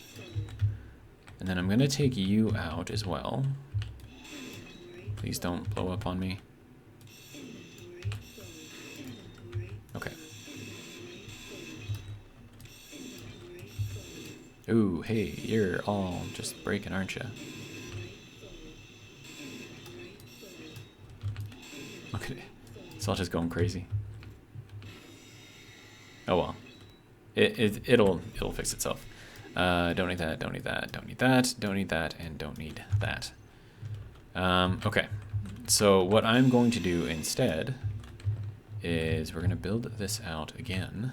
And then I'm going to take you out as well. Please don't blow up on me. Okay. Ooh, hey, you're all just breaking, aren't you? Look at it. It's all just going crazy. Oh well. It'll fix itself. Don't need that, don't need that, don't need that, don't need that, and don't need that. Okay. So what I'm going to do instead is we're going to build this out again.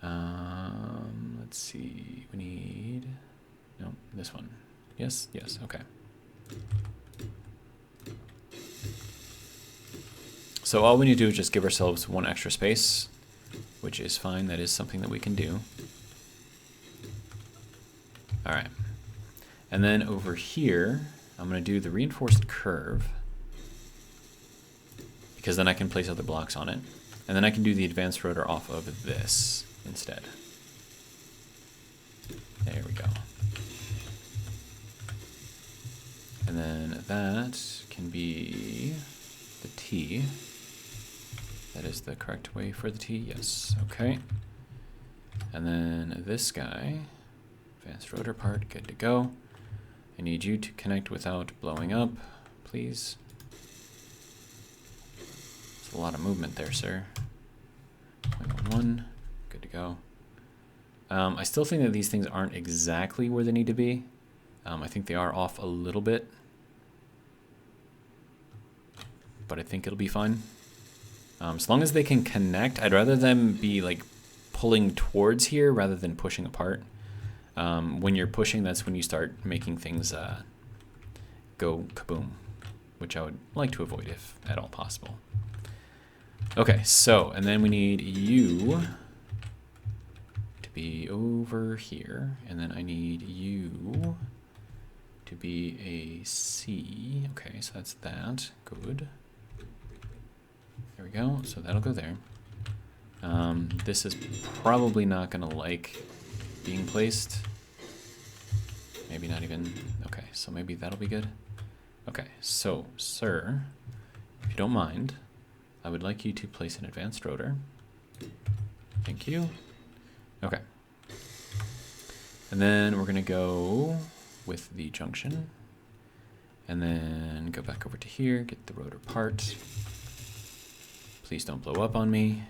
Let's see. We need... No, this one. Yes, yes, okay. So all we need to do is just give ourselves one extra space, which is fine. That is something that we can do. All right. And then over here, I'm going to do the reinforced curve, because then I can place other blocks on it. And then I can do the advanced rotor off of this instead. There we go. And then that can be the T. That is the correct way for the T, yes, okay. And then this guy, advanced rotor part, good to go. I need you to connect without blowing up, please. There's a lot of movement there, sir. 0.1, good to go. I still think that these things aren't exactly where they need to be. I think they are off a little bit. But I think it'll be fine. As long as they can connect, I'd rather them be like pulling towards here rather than pushing apart. When you're pushing, that's when you start making things go kaboom, which I would like to avoid if at all possible. Okay, so, and then we need you to be over here, and then I need you to be a C. Okay, so that's that. Good. There we go. So that'll go there. This is probably not going to like being placed. Maybe not even. Okay, so maybe that'll be good. Okay, so, sir, if you don't mind, I would like you to place an advanced rotor. Thank you. Okay. And then we're going to go with the junction. And then go back over to here, get the rotor part. Please don't blow up on me.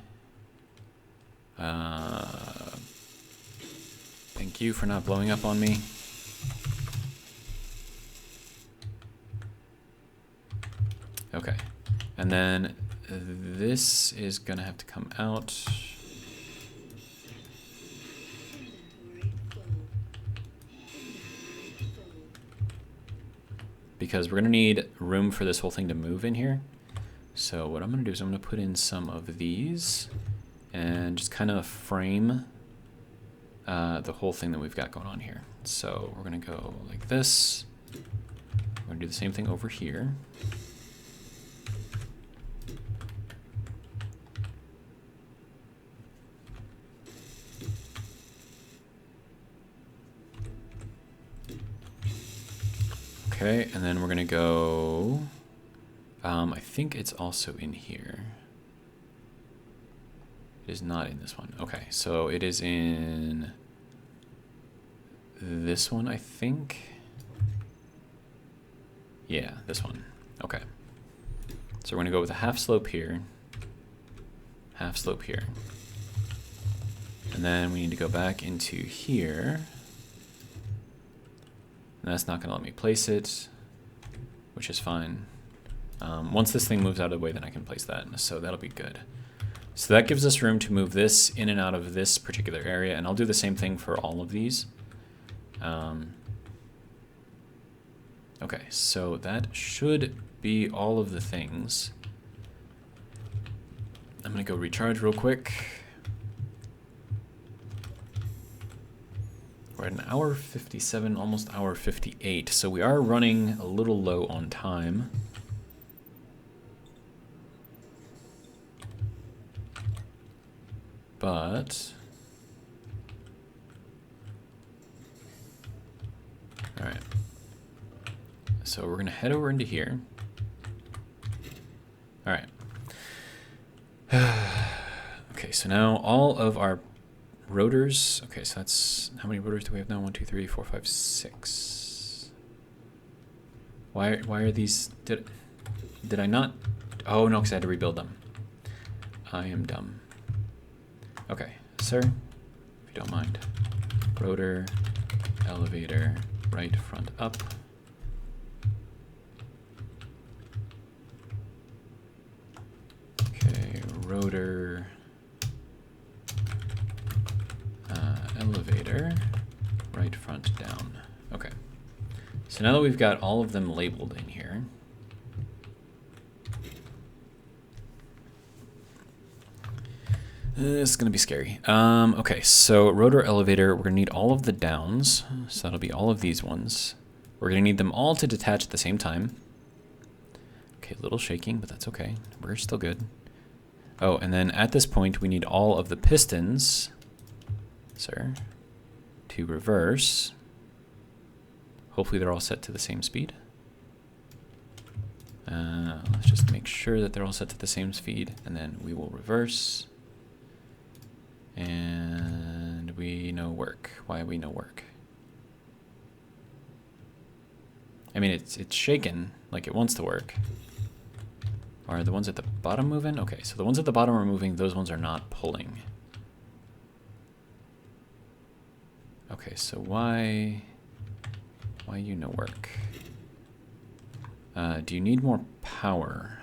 Thank you for not blowing up on me. Okay. And then this is going to have to come out. Because we're going to need room for this whole thing to move in here. So what I'm going to do is I'm going to put in some of these and just kind of frame the whole thing that we've got going on here. So we're going to go like this. We're going to do the same thing over here. Okay, and then we're going to go, I think it's also in here. It is not in this one. Okay, so it is in this one, I think. Yeah, this one. Okay. So we're going to go with a half slope here, half slope here. And then we need to go back into here. And that's not going to let me place it, which is fine. Once this thing moves out of the way, then I can place that. So that'll be good. So that gives us room to move this in and out of this particular area. And I'll do the same thing for all of these. Okay, so that should be all of the things. I'm going to go recharge real quick. We're at an hour 57, almost hour 58, so we are running a little low on time. But, all right. So we're gonna head over into here. All right. Okay, so now all of our rotors, okay, so that's, how many rotors do we have now? 1, 2, 3, 4, 5, 6. Why are these, did I not, oh no, because I had to rebuild them. I am dumb. Okay, sir, if you don't mind. Rotor, elevator, right, front, up. Okay, rotor, elevator, right, front, down. Okay. So now that we've got all of them labeled in here, this is going to be scary. Okay, so rotor, elevator, we're going to need all of the downs. So that'll be all of these ones. We're going to need them all to detach at the same time. Okay, a little shaking, but that's okay. We're still good. Oh, and then at this point, we need all of the pistons, sir, to reverse. Hopefully they're all set to the same speed. Let's just make sure that they're all set to the same speed, and then we will reverse. And we know work. Why we know work? I mean, it's shaken like it wants to work. Are the ones at the bottom moving? Okay, so the ones at the bottom are moving. Those ones are not pulling. Okay, so why you know work? Do you need more power?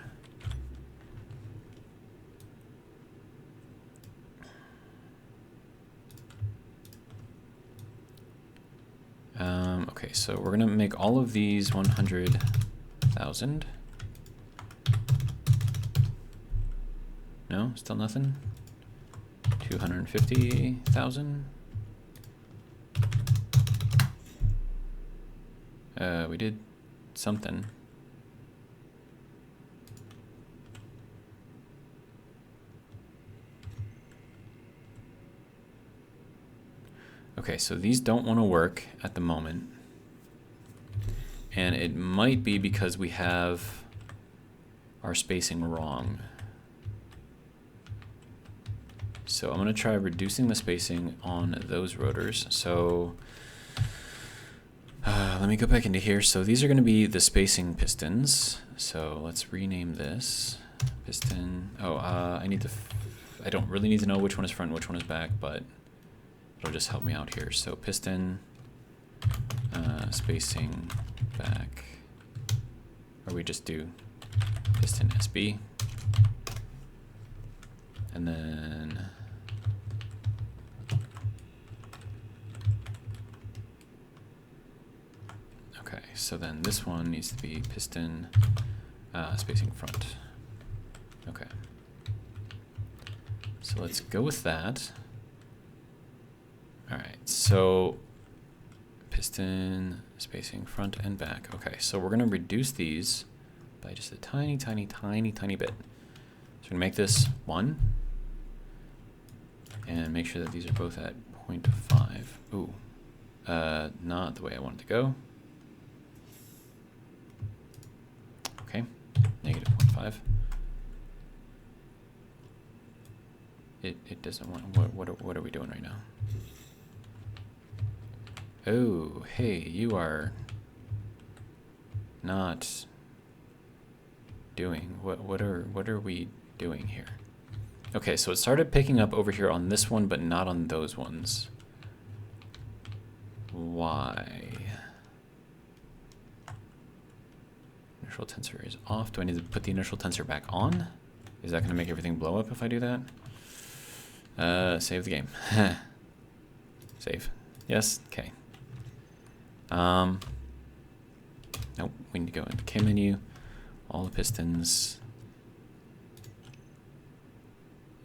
Okay, so we're gonna make all of these 100,000. No, still nothing. 250,000. We did something. Okay, so these don't want to work at the moment. And it might be because we have our spacing wrong. So I'm going to try reducing the spacing on those rotors. So let me go back into here. So these are going to be the spacing pistons. So let's rename this piston. Oh, I don't really need to know which one is front and which one is back, but it'll just help me out here. So piston spacing back, or we just do piston SB, and then okay, so then this one needs to be piston spacing front. Okay, so let's go with that. All right, so piston spacing front and back. Okay, so we're gonna reduce these by just a tiny bit. So we're gonna make this 1 and make sure that these are both at 0.5. Ooh, not the way I wanted to go. Okay, negative 0.5. It doesn't want, what are we doing right now? Oh, hey, you are not doing, what are we doing here? Okay, so it started picking up over here on this one, but not on those ones. Why? Inertial tensor is off. Do I need to put the inertial tensor back on? Is that going to make everything blow up if I do that? Save the game. Save. Yes, okay. Nope, we need to go into K menu, all the pistons.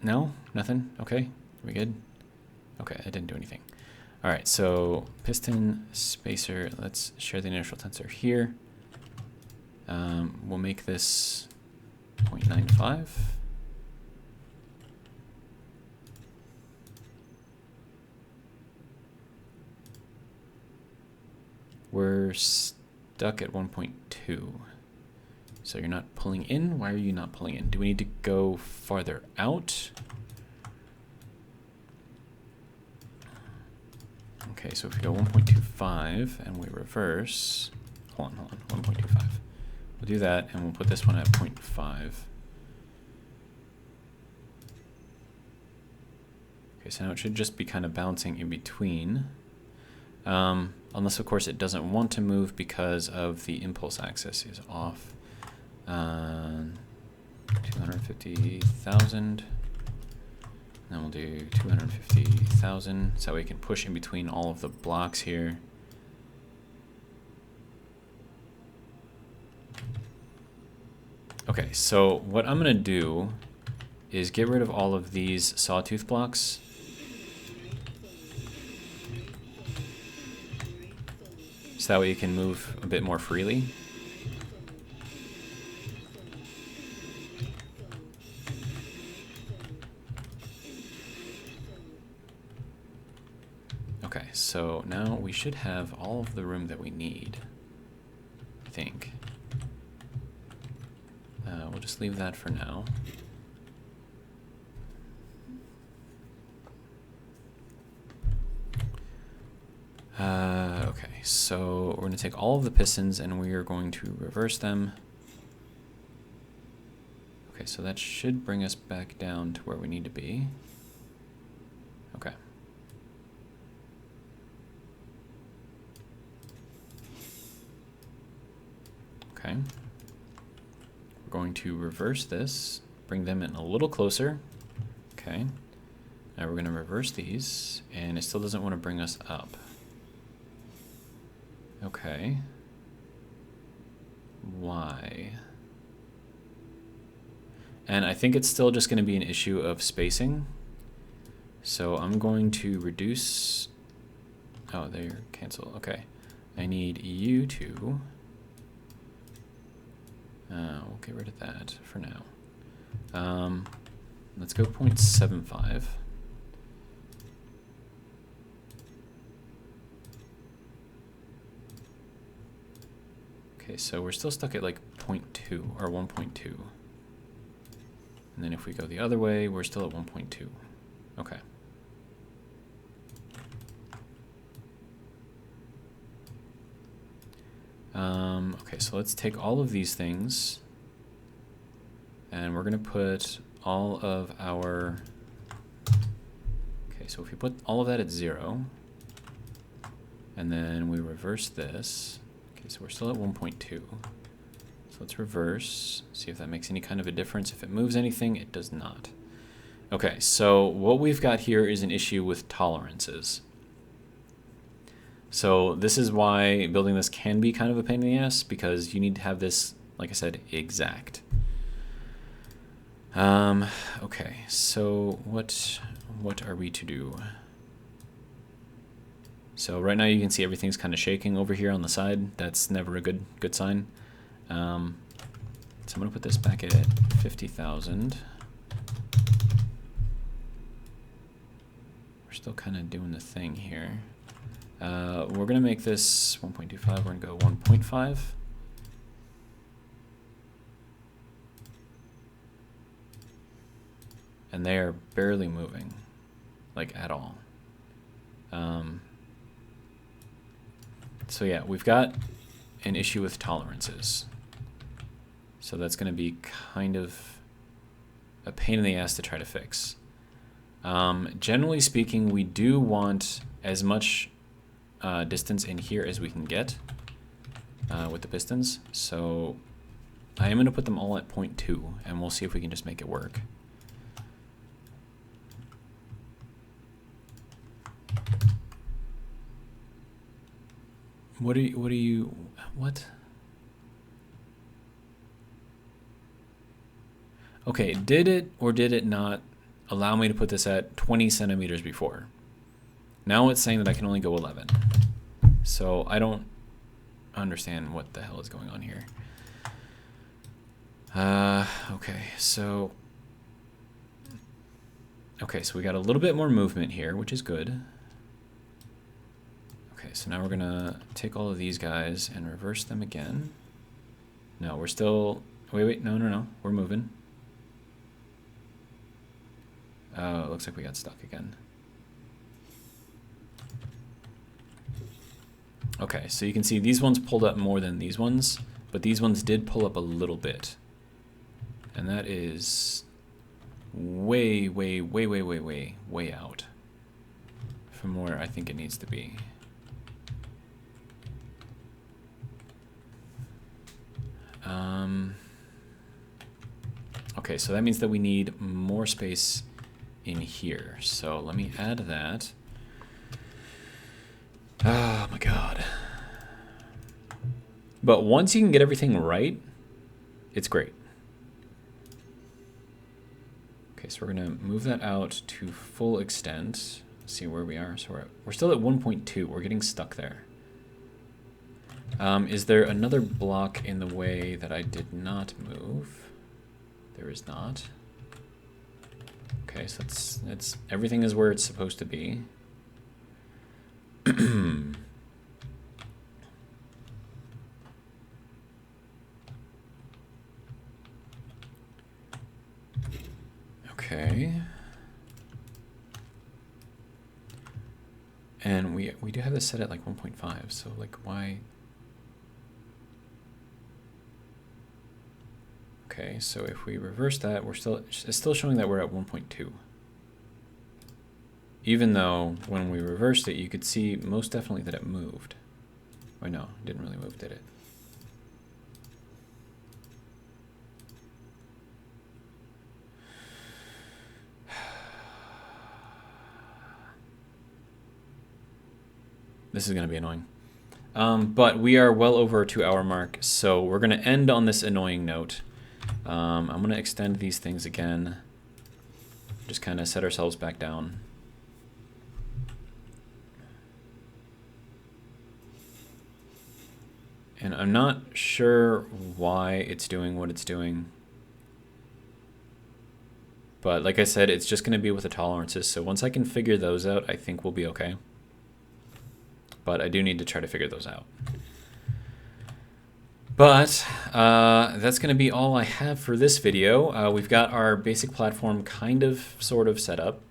No, nothing, okay, are we good? Okay, I didn't do anything. All right, so piston spacer, let's share the inertial tensor here. We'll make this 0.95. We're stuck at 1.2. So you're not pulling in. Why are you not pulling in? Do we need to go farther out? Okay, so if we go 1.25 and we reverse, hold on, 1.25. We'll do that and we'll put this one at 0.5. Okay, so now it should just be kind of bouncing in between. Unless, of course, it doesn't want to move because of the impulse axis is off. 250,000. Then we'll do 250,000, so we can push in between all of the blocks here. Okay, so what I'm going to do is get rid of all of these sawtooth blocks. So that way you can move a bit more freely. Okay, so now we should have all of the room that we need, I think. We'll just leave that for now. Okay, so we're going to take all of the pistons and we are going to reverse them. Okay, so that should bring us back down to where we need to be. Okay. Okay. We're going to reverse this, bring them in a little closer. Okay. Now we're going to reverse these, and it still doesn't want to bring us up. Okay. Why? And I think it's still just going to be an issue of spacing. So I'm going to reduce... Oh, there, cancel. Okay. I need you to... we'll get rid of that for now. Let's go 0.75. Okay, so we're still stuck at like 0.2 or 1.2. And then if we go the other way, we're still at 1.2. Okay. Okay, so let's take all of these things and we're going to put all of our... Okay, so if we put all of that at 0 and then we reverse this, okay, so we're still at 1.2. So let's reverse, see if that makes any kind of a difference. If it moves anything, it does not. Okay, so what we've got here is an issue with tolerances. So this is why building this can be kind of a pain in the ass, because you need to have this, like I said, exact. Okay, so what are we to do? So right now you can see everything's kind of shaking over here on the side. That's never a good sign. So I'm gonna put this back at 50,000. We're still kind of doing the thing here. We're gonna make this 1.25. We're gonna go 1.5. And they are barely moving, like at all. So yeah, we've got an issue with tolerances. So that's going to be kind of a pain in the ass to try to fix. Generally speaking, we do want as much distance in here as we can get with the pistons. So I am going to put them all at 0.2, and we'll see if we can just make it work. What? Okay, did it or did it not allow me to put this at 20 centimeters before? Now it's saying that I can only go 11. So I don't understand what the hell is going on here. Okay, so we got a little bit more movement here, which is good. Okay, so now we're gonna take all of these guys and reverse them again. No, we're still, wait, no, we're moving. Oh, it looks like we got stuck again. Okay, so you can see these ones pulled up more than these ones, but these ones did pull up a little bit. And that is way out from where I think it needs to be. Okay, so that means that we need more space in here. So let me add that. Oh my god. But once you can get everything right, it's great. Okay, so we're going to move that out to full extent. Let's see where we are. So we're still at 1.2. We're getting stuck there. Is there another block in the way that I did not move? There is not. Okay, so it's everything is where it's supposed to be. Okay. And we do have this set at like 1.5, so like why? Okay, so if we reverse that, it's still showing that we're at 1.2. Even though when we reversed it, you could see most definitely that it moved. Wait, no, it didn't really move, did it? This is going to be annoying. But we are well over a 2-hour mark, so we're going to end on this annoying note. I'm going to extend these things again. Just kind of set ourselves back down. And I'm not sure why it's doing what it's doing. But like I said, it's just going to be with the tolerances. So once I can figure those out, I think we'll be okay. But I do need to try to figure those out. But that's going to be all I have for this video. We've got our basic platform kind of, sort of set up.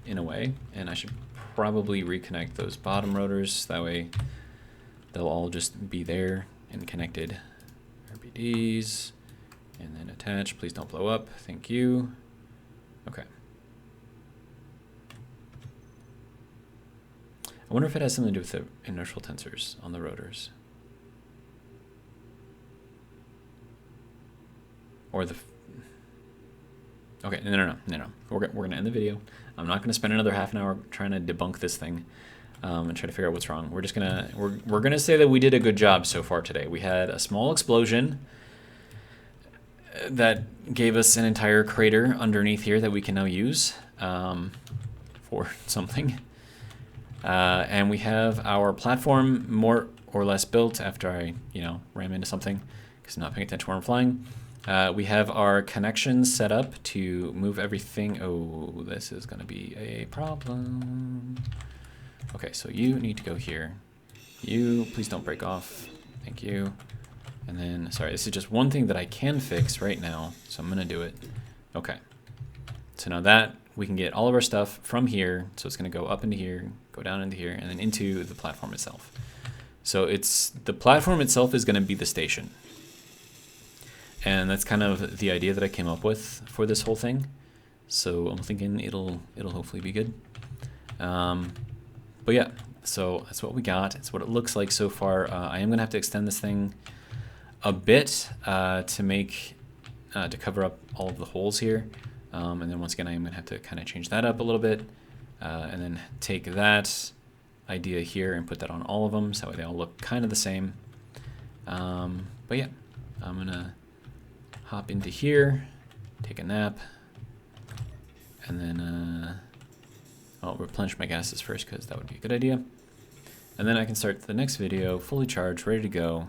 in a way, and I should probably reconnect those bottom rotors. That way they'll all just be there and connected. RBDs, and then attach. Please don't blow up. Thank you. Okay. I wonder if it has something to do with the inertial tensors on the rotors. Or the... Okay, no. We're going to end the video. I'm not going to spend another half an hour trying to debunk this thing and try to figure out what's wrong. We're just going to... We're going to say that we did a good job so far today. We had a small explosion that gave us an entire crater underneath here that we can now use for something. And we have our platform more or less built after I, ram into something because I'm not paying attention where I'm flying. We have our connections set up to move everything. Oh, this is going to be a problem. Okay, so you need to go here. You, please don't break off. Thank you. And then, sorry, this is just one thing that I can fix right now, so I'm going to do it. Okay. So now that we can get all of our stuff from here, so it's going to go up into here, go down into here, and then into the platform itself. So the platform itself is going to be the station. And that's kind of the idea that I came up with for this whole thing. So I'm thinking it'll hopefully be good. But yeah, so that's what we got. It's what it looks like so far. I am going to have to extend this thing a bit to cover up all of the holes here. And then once again, I am going to have to kind of change that up a little bit. And then take that idea here and put that on all of them so they all look kind of the same. But yeah, I'm going to hop into here, take a nap, and then I'll replenish my gases first because that would be a good idea. And then I can start the next video fully charged, ready to go.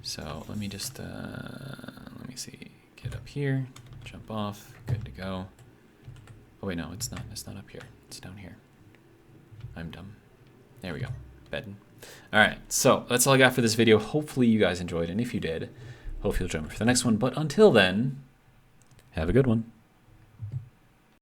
So let me just, let me see, get up here, jump off, good to go. Oh wait, no, it's not up here, it's down here. I'm dumb. There we go, bedding. All right, so that's all I got for this video. Hopefully you guys enjoyed, and if you did, hopefully you'll join me for the next one. But until then, have a good one.